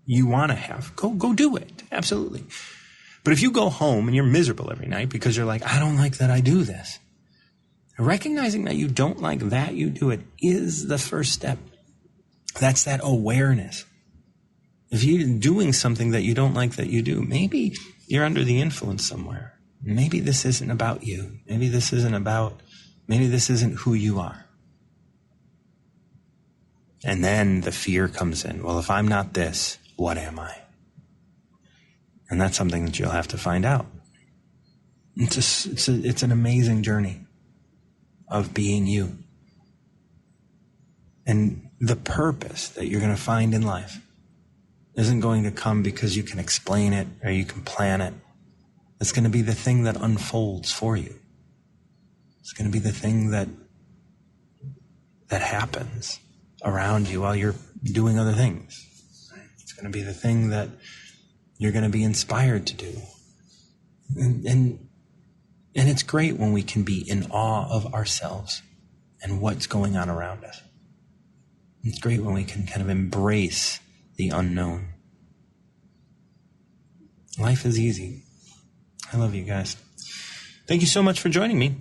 have, go do it. Absolutely. But if you go home and you're miserable every night because you're like, I don't like that I do this, recognizing that you don't like that you do it is the first step. That's that awareness. If you're doing something that you don't like that you do, maybe you're under the influence somewhere. Maybe this isn't about you. Maybe this isn't who you are. And then the fear comes in. Well, if I'm not this, what am I? And that's something that you'll have to find out. It's an amazing journey of being you. And the purpose that you're going to find in life isn't going to come because you can explain it or you can plan it. It's going to be the thing that unfolds for you. It's going to be the thing that happens around you while you're doing other things. It's going to be the thing that you're going to be inspired to do. And it's great when we can be in awe of ourselves and what's going on around us. It's great when we can kind of embrace the unknown. Life is easy. I love you guys. Thank you so much for joining me.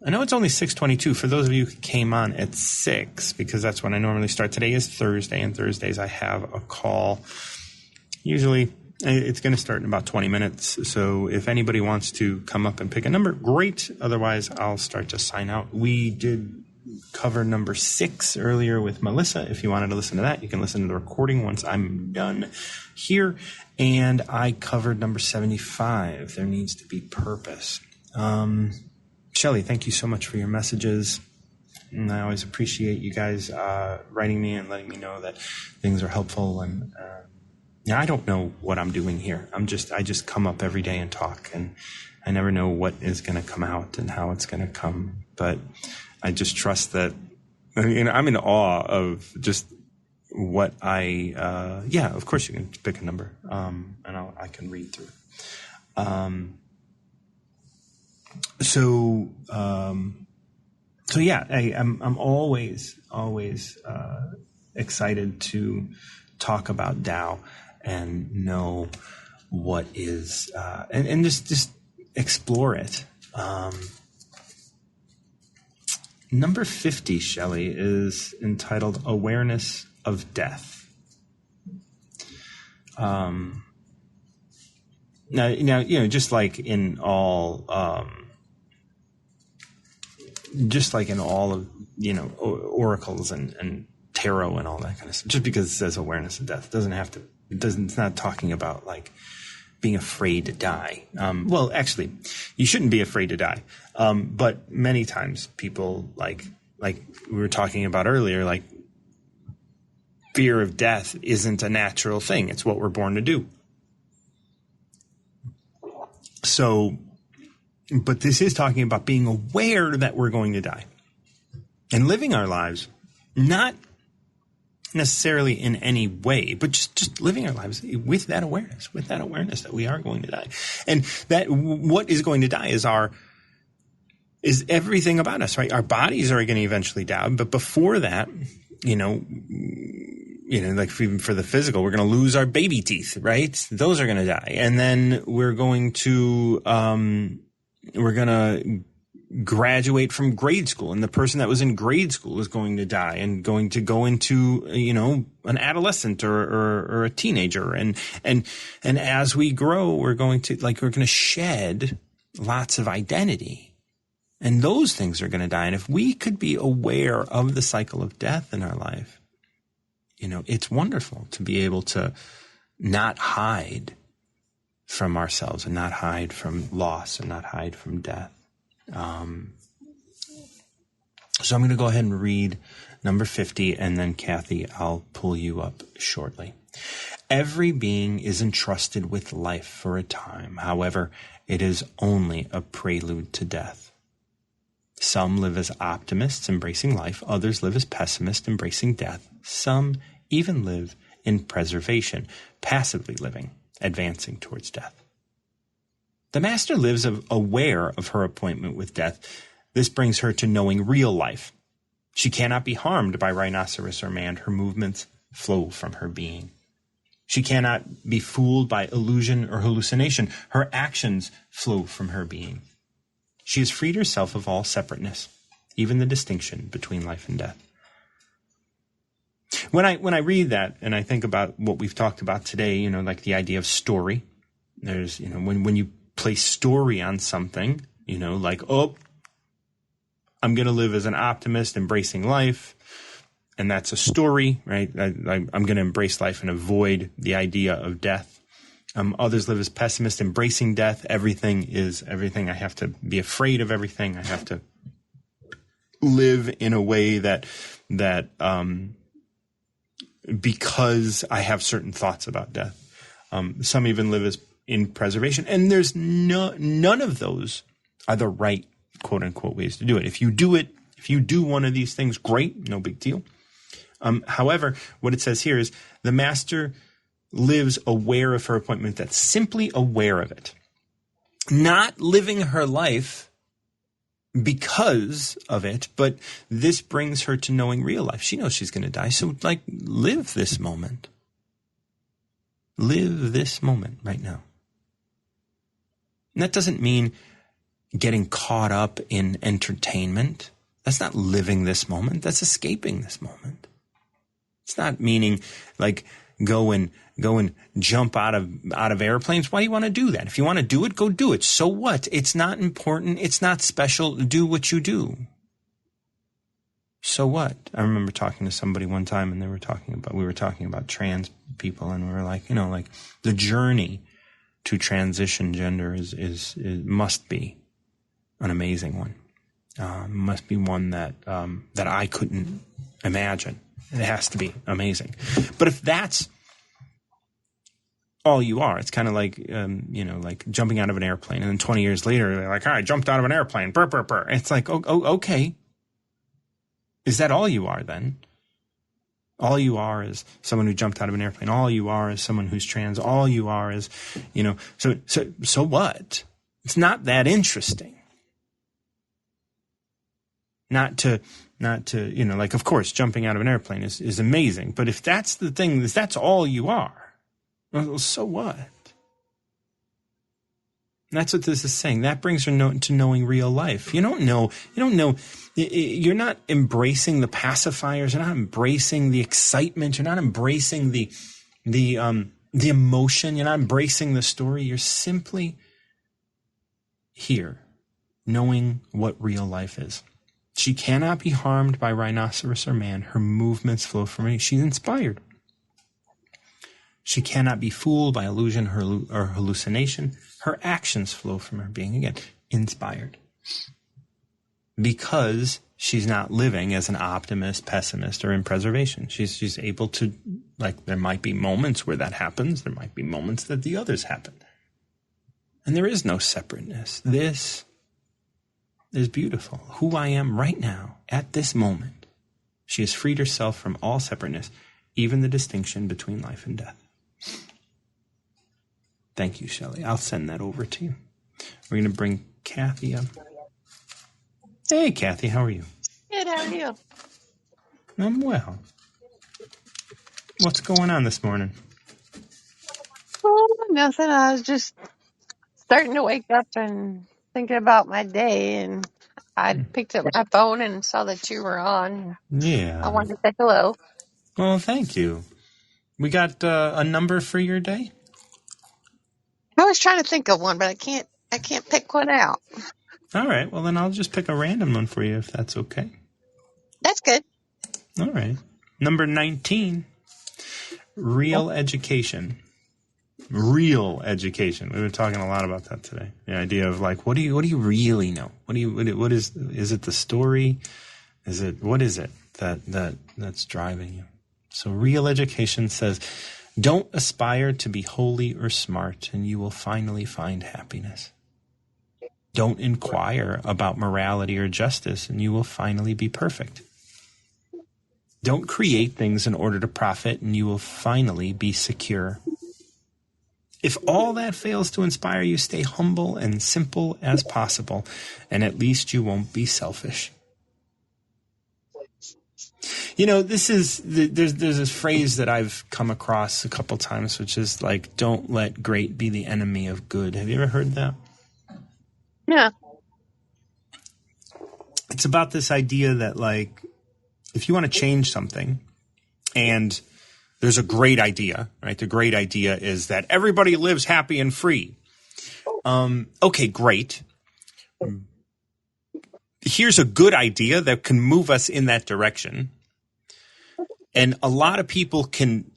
I know it's only 6:22 for those of you who came on at 6, because that's when I normally start. Today is Thursday, and Thursdays I have a call. Usually it's going to start in about 20 minutes. So if anybody wants to come up and pick a number, great. Otherwise, I'll start to sign out. We did cover number 6 earlier with Melissa. If you wanted to listen to that, you can listen to the recording once I'm done here. And I covered number 75. There needs to be purpose. Shelley, thank you so much for your messages. And I always appreciate you guys writing me and letting me know that things are helpful. And I don't know what I'm doing here. I just come up every day and talk, and I never know what is going to come out and how it's going to come. But I just trust that. I'm in awe of just what of course you can pick a number, and I can read through it. So I'm always excited to talk about Tao and know what is, and just explore it. Number 50, Shelley, is entitled Awareness of Death. Now, just like in all of, oracles and tarot and all that kind of stuff, just because it says awareness of death it's not talking about like being afraid to die. Well, actually, you shouldn't be afraid to die. But many times people like we were talking about earlier, like fear of death isn't a natural thing. It's what we're born to do. So, but this is talking about being aware that we're going to die and living our lives, not necessarily in any way, but just living our lives with that awareness that we are going to die. And that what is going to die is everything about us, right? Our bodies are going to eventually die. But before that, like even for the physical, we're going to lose our baby teeth, right? Those are going to die. And then we're going to graduate from grade school, and the person that was in grade school is going to die and going to go into, an adolescent or a teenager. And as we grow, we're going to shed lots of identity, and those things are going to die. And if we could be aware of the cycle of death in our life, it's wonderful to be able to not hide from ourselves and not hide from loss and not hide from death. So I'm going to go ahead and read number 50, and then Kathy, I'll pull you up shortly. Every being is entrusted with life for a time. However, it is only a prelude to death. Some live as optimists, embracing life. Others live as pessimists, embracing death. Some even live in preservation, passively living, advancing towards death. The master lives aware of her appointment with death. This brings her to knowing real life. She cannot be harmed by rhinoceros or man. Her movements flow from her being. She cannot be fooled by illusion or hallucination. Her actions flow from her being. She has freed herself of all separateness, even the distinction between life and death. When I read that and I think about what we've talked about today, like the idea of story, there's, when you place story on something, I'm going to live as an optimist, embracing life. And that's a story, right? I'm going to embrace life and avoid the idea of death. Others live as pessimists, embracing death. Everything is everything. I have to be afraid of everything. I have to live in a way that because I have certain thoughts about death. Some even live as in preservation. And there's none of those are the right, quote unquote, ways to do it. If you do one of these things, great, no big deal. However, what it says here is the master lives aware of her appointment. That's simply aware of it. Not living her life because of it, but this brings her to knowing real life. She knows she's going to die. So live this moment. Live this moment right now. And that doesn't mean getting caught up in entertainment. That's not living this moment. That's escaping this moment. It's not meaning go and jump out of airplanes. Why do you want to do that? If you want to do it, go do it. So what? It's not important. It's not special. Do what you do. So what? I remember talking to somebody one time, and we were talking about trans people, and we were like, the journey to transition gender is must be an amazing one. Must be one that I couldn't imagine. It has to be amazing. But if that's all you are, it's kind of like jumping out of an airplane, and then 20 years later, they're like, I jumped out of an airplane. Burr, burr, burr. It's like, okay. Is that all you are then? All you are is someone who jumped out of an airplane. All you are is someone who's trans. All you are is, so what? It's not that interesting. Not to, of course, jumping out of an airplane is amazing. But if that's the thing, if that's all you are, well, so what? And that's what this is saying. That brings her to knowing real life. You don't know. You're not embracing the pacifiers. You're not embracing the excitement. You're not embracing the emotion. You're not embracing the story. You're simply here, knowing what real life is. She cannot be harmed by rhinoceros or man. Her movements flow from her. She's inspired. She cannot be fooled by illusion or hallucination. Her actions flow from her being, again, inspired. Because She's not living as an optimist, pessimist, or in preservation. She's able to, like, there might be moments where that happens. There might be moments that the others happen. And there is no separateness. This is beautiful. Who I am right now, at this moment. She has freed herself from all separateness, even the distinction between life and death. Thank you, Shelley. I'll send that over to you. We're going to bring Kathy up. Hey, Kathy, how are you? Good, how are you? I'm well. What's going on this morning? Oh, nothing. I was just starting to wake up and thinking about my day, and I picked up my phone and saw that you were on. I Yeah. wanted to say hello. Well, thank you. We got a number for your day? I was trying to think of one, but I can't. I can't pick one out. All right. Well, then I'll just pick a random one for you if that's okay. That's good. All right. Number 19, real education. Real education. We've been talking a lot about that today. The idea of like, what do you really know? What is it the story? What is it that's driving you? So real education says, don't aspire to be holy or smart, and you will finally find happiness. Don't inquire about morality or justice, and you will finally be perfect. Don't create things in order to profit, and you will finally be secure. If all that fails to inspire you, stay humble and simple as possible, and at least you won't be selfish. You know, there's this phrase that I've come across a couple times, which is like, don't let great be the enemy of good. Have you ever heard that? Yeah. It's about this idea that, like, if you want to change something and there's a great idea, right? The great idea is that everybody lives happy and free. Okay, great. Here's a good idea that can move us in that direction. And a lot of people can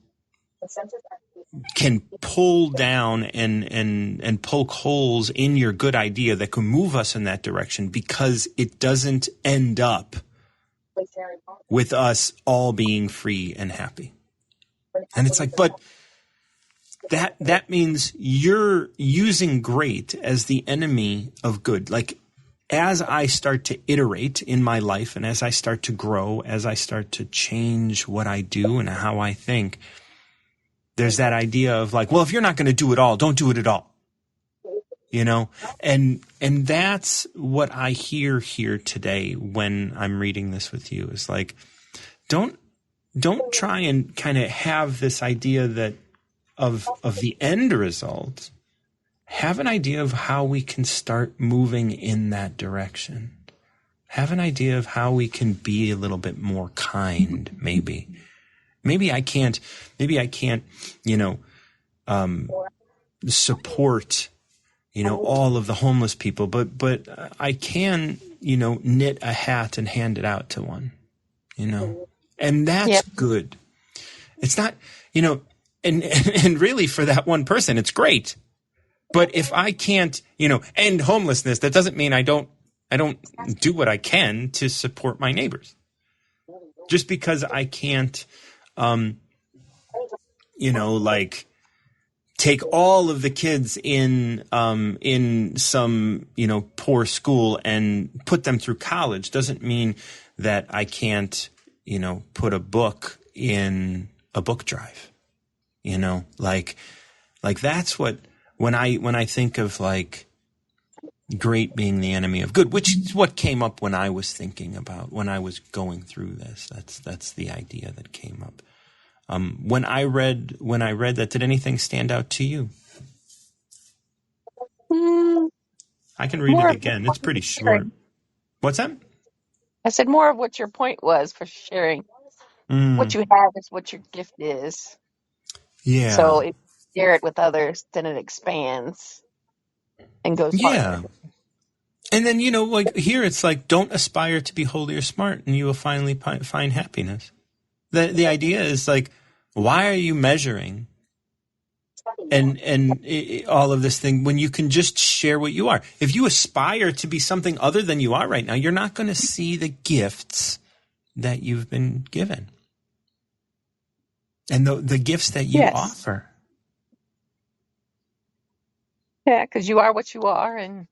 pull down and poke holes in your good idea that can move us in that direction because it doesn't end up with us all being free and happy. And it's like, but that means you're using great as the enemy of good. Like, as I start to iterate in my life and as I start to grow, as I start to change what I do and how I think, there's that idea of like, well, if you're not going to do it all, don't do it at all. You know, and that's what I hear here today when I'm reading this with you is like, don't try and kind of have this idea that of the end result. Have an idea of how we can start moving in that direction. Have an idea of how we can be a little bit more kind, maybe. Maybe I can't, support, all of the homeless people, but I can, knit a hat and hand it out to one, and that's good. It's not, and really for that one person, it's great. But if I can't, end homelessness, that doesn't mean I don't do what I can to support my neighbors. Just because I can't, take all of the kids in some, poor school and put them through college doesn't mean that I can't, put a book in a book drive, like that's what, when I think of like great being the enemy of good, which is what came up when I was thinking about, when I was going through this, that's the idea that came up. When I read that, did anything stand out to you? I can read it again. It's pretty short. What's that? I said more of what your point was for sharing. What you have is what your gift is. Yeah. So if you share it with others, then it expands and goes farther. And then, like here it's like, don't aspire to be holy or smart and you will finally find happiness. The idea is like, why are you measuring and all of this thing when you can just share what you are. If you aspire to be something other than you are right now, you're not going to see the gifts that you've been given and the gifts that you Yes. offer. Yeah, because you are what you are, and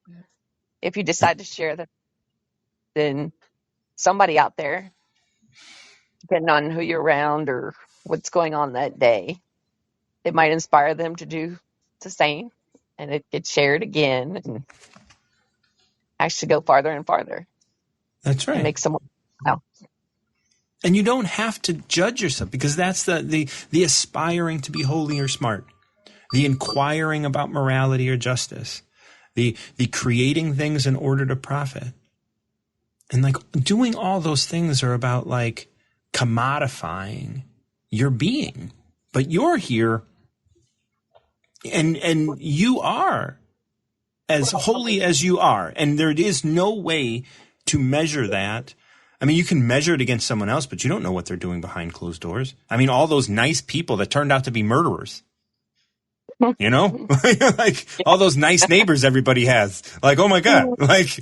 if you decide to share that, then somebody out there, depending on who you're around or what's going on that day, it might inspire them to do the same, and it gets shared again and actually go farther and farther That's and right. make someone wow. And you don't have to judge yourself, because that's the aspiring to be holy or smart, the inquiring about morality or justice, the creating things in order to profit. And like doing all those things are about like commodifying your being. But you're here and you are as holy as you are. And there is no way to measure that. I mean, you can measure it against someone else, but you don't know what they're doing behind closed doors. I mean, all those nice people that turned out to be murderers. You know, like all those nice neighbors everybody has. Like, oh my God, like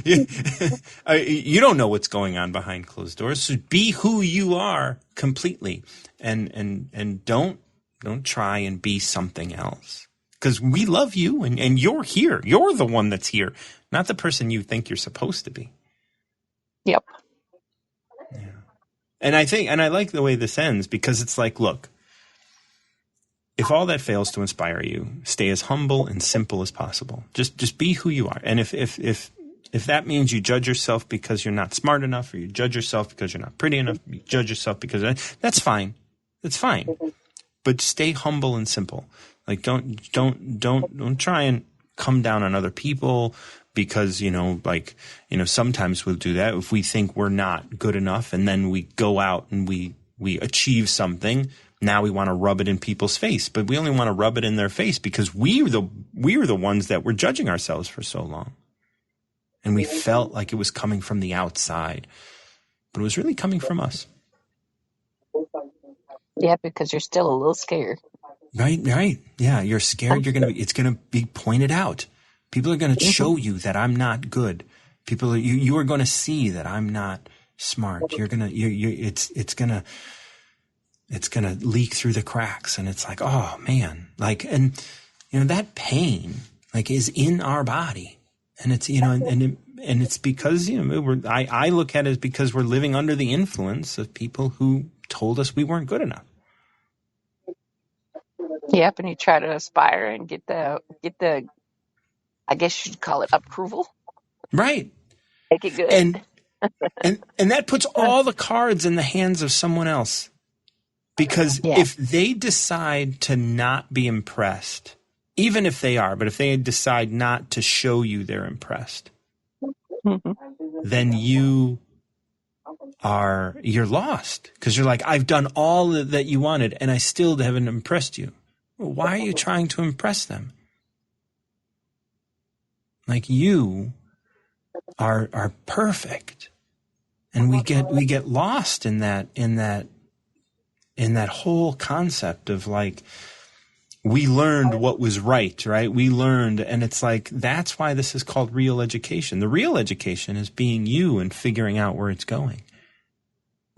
you don't know what's going on behind closed doors. So be who you are completely, and don't try and be something else. Because we love you, and you're here. You're the one that's here, not the person you think you're supposed to be. Yep. Yeah. And I like the way this ends, because it's like, look. If all that fails to inspire you, stay as humble and simple as possible. Just be who you are. And if that means you judge yourself because you're not smart enough, or you judge yourself because you're not pretty enough, you judge yourself because that's fine. That's fine. But stay humble and simple. Like don't try and come down on other people, because sometimes we'll do that if we think we're not good enough, and then we go out and we achieve something. Now we want to rub it in people's face, but we only want to rub it in their face because we were the ones that were judging ourselves for so long. And we felt like it was coming from the outside, but it was really coming from us. Yeah, because you're still a little scared. Right. Yeah, you're scared. It's going to be pointed out. People are going to show you that I'm not good. You are going to see that I'm not smart. It's going to leak through the cracks, and it's like, oh man, like, and that pain like is in our body, and it's and it's because I look at it as because we're living under the influence of people who told us we weren't good enough. Yep, and you try to aspire and get the I guess you'd call it approval. Right. Make it good. And that puts all the cards in the hands of someone else. Because if they decide to not be impressed, even if they are, but if they decide not to show you they're impressed, then you're lost. Because you're like, I've done all that you wanted and I still haven't impressed you. Well, why are you trying to impress them? Like, you are perfect. And we get lost in that whole concept of like, we learned what was right? We learned, and it's like, that's why this is called real education. The real education is being you and figuring out where it's going,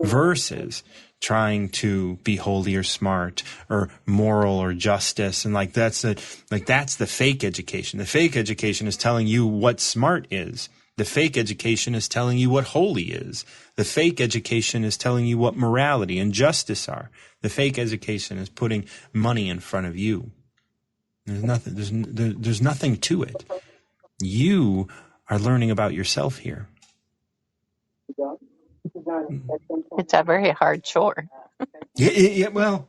versus trying to be holy or smart or moral or justice. And like, that's the fake education. The fake education is telling you what smart is. The fake education is telling you what holy is. The fake education is telling you what morality and justice are. The fake education is putting money in front of you. There's nothing to it. You are learning about yourself here. It's a very hard chore. Yeah, well,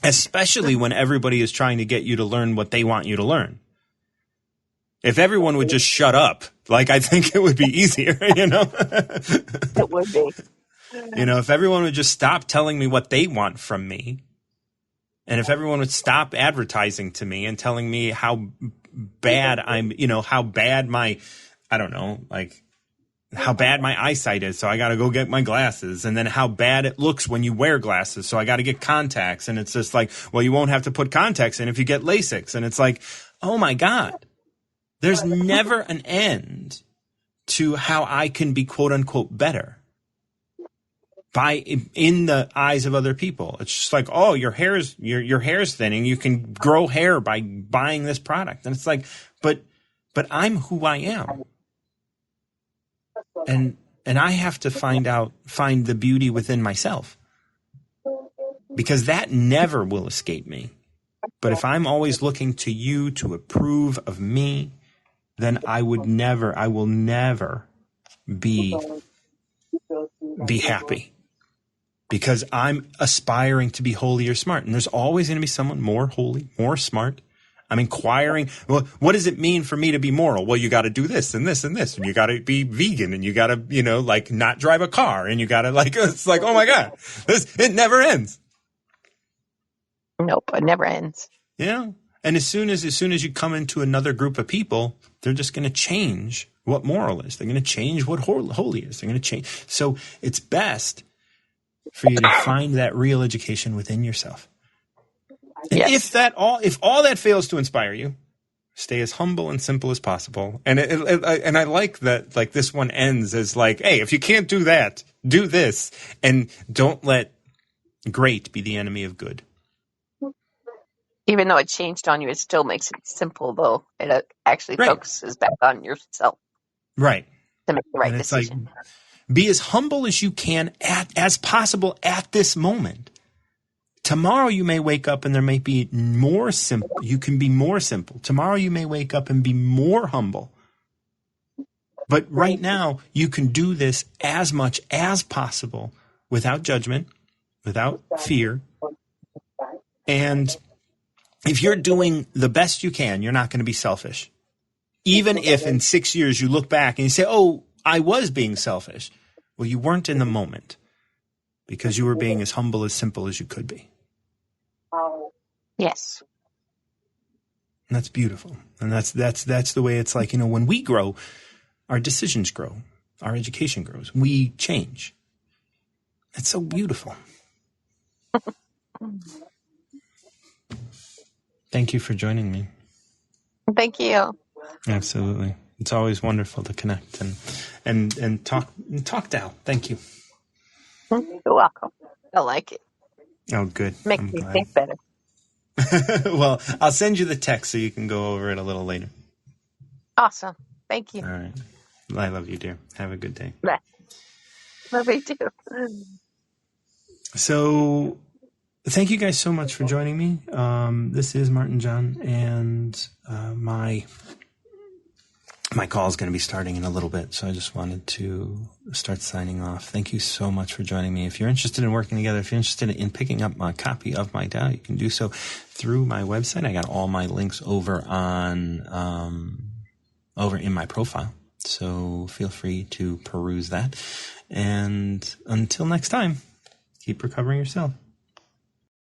especially when everybody is trying to get you to learn what they want you to learn. If everyone would just shut up, like, I think it would be easier, It would be. If everyone would just stop telling me what they want from me, and if everyone would stop advertising to me and telling me how bad how bad my, I don't know, like, how bad my eyesight is, so I got to go get my glasses, and then how bad it looks when you wear glasses, so I got to get contacts, and it's just like, well, you won't have to put contacts in if you get LASIK, and it's like, oh my God, there's never an end to how I can be quote unquote better in the eyes of other people. It's just like, oh, your hair's thinning, you can grow hair by buying this product, and it's like, but I'm who I am. And I have to find the beauty within myself, because that never will escape me. But if I'm always looking to you to approve of me, then I will never be happy, because I'm aspiring to be holy or smart. And there's always going to be someone more holy, more smart. I'm inquiring, well, what does it mean for me to be moral? Well, you got to do this and this and this, and you got to be vegan, and you got to, like not drive a car, and you got to it's like, oh my God, it never ends. Nope, it never ends. Yeah. And as soon as you come into another group of people, they're just going to change what moral is. They're going to change what holy is. They're going to change. So it's best for you to find that real education within yourself. And yes. if all that fails to inspire you, stay as humble and simple as possible. And I like that, like, this one ends as like, hey, if you can't do that, do this, and don't let great be the enemy of good. Even though it changed on you, it still makes it simple, though. It actually focuses back on yourself. Right. To make the right and it's decision. Like, be as humble as you can as possible at this moment. Tomorrow you may wake up and there may be more simple. You can be more simple. Tomorrow you may wake up and be more humble. But right now you can do this as much as possible without judgment, without fear. And if you're doing the best you can, you're not going to be selfish. Even if in 6 years you look back and you say, oh, I was being selfish. Well, you weren't in the moment, because you were being as humble, as simple as you could be. Yes. And that's beautiful. And that's the way it's like, when we grow, our decisions grow, our education grows, we change. It's so beautiful. Thank you for joining me. Thank you. Absolutely. It's always wonderful to connect and talk Tao. Thank you. You're welcome. I like it. Oh, good. Makes me think better. Well, I'll send you the text so you can go over it a little later. Awesome. Thank you. All right. I love you, dear. Have a good day. Bye. Love you too. So, thank you guys so much for joining me. This is Martin John, and my call is going to be starting in a little bit, so I just wanted to start signing off. Thank you so much for joining me. If you're interested in working together, if you're interested in picking up a copy of my Tao, you can do so through my website. I got all my links over in my profile, so feel free to peruse that. And until next time, keep recovering yourself.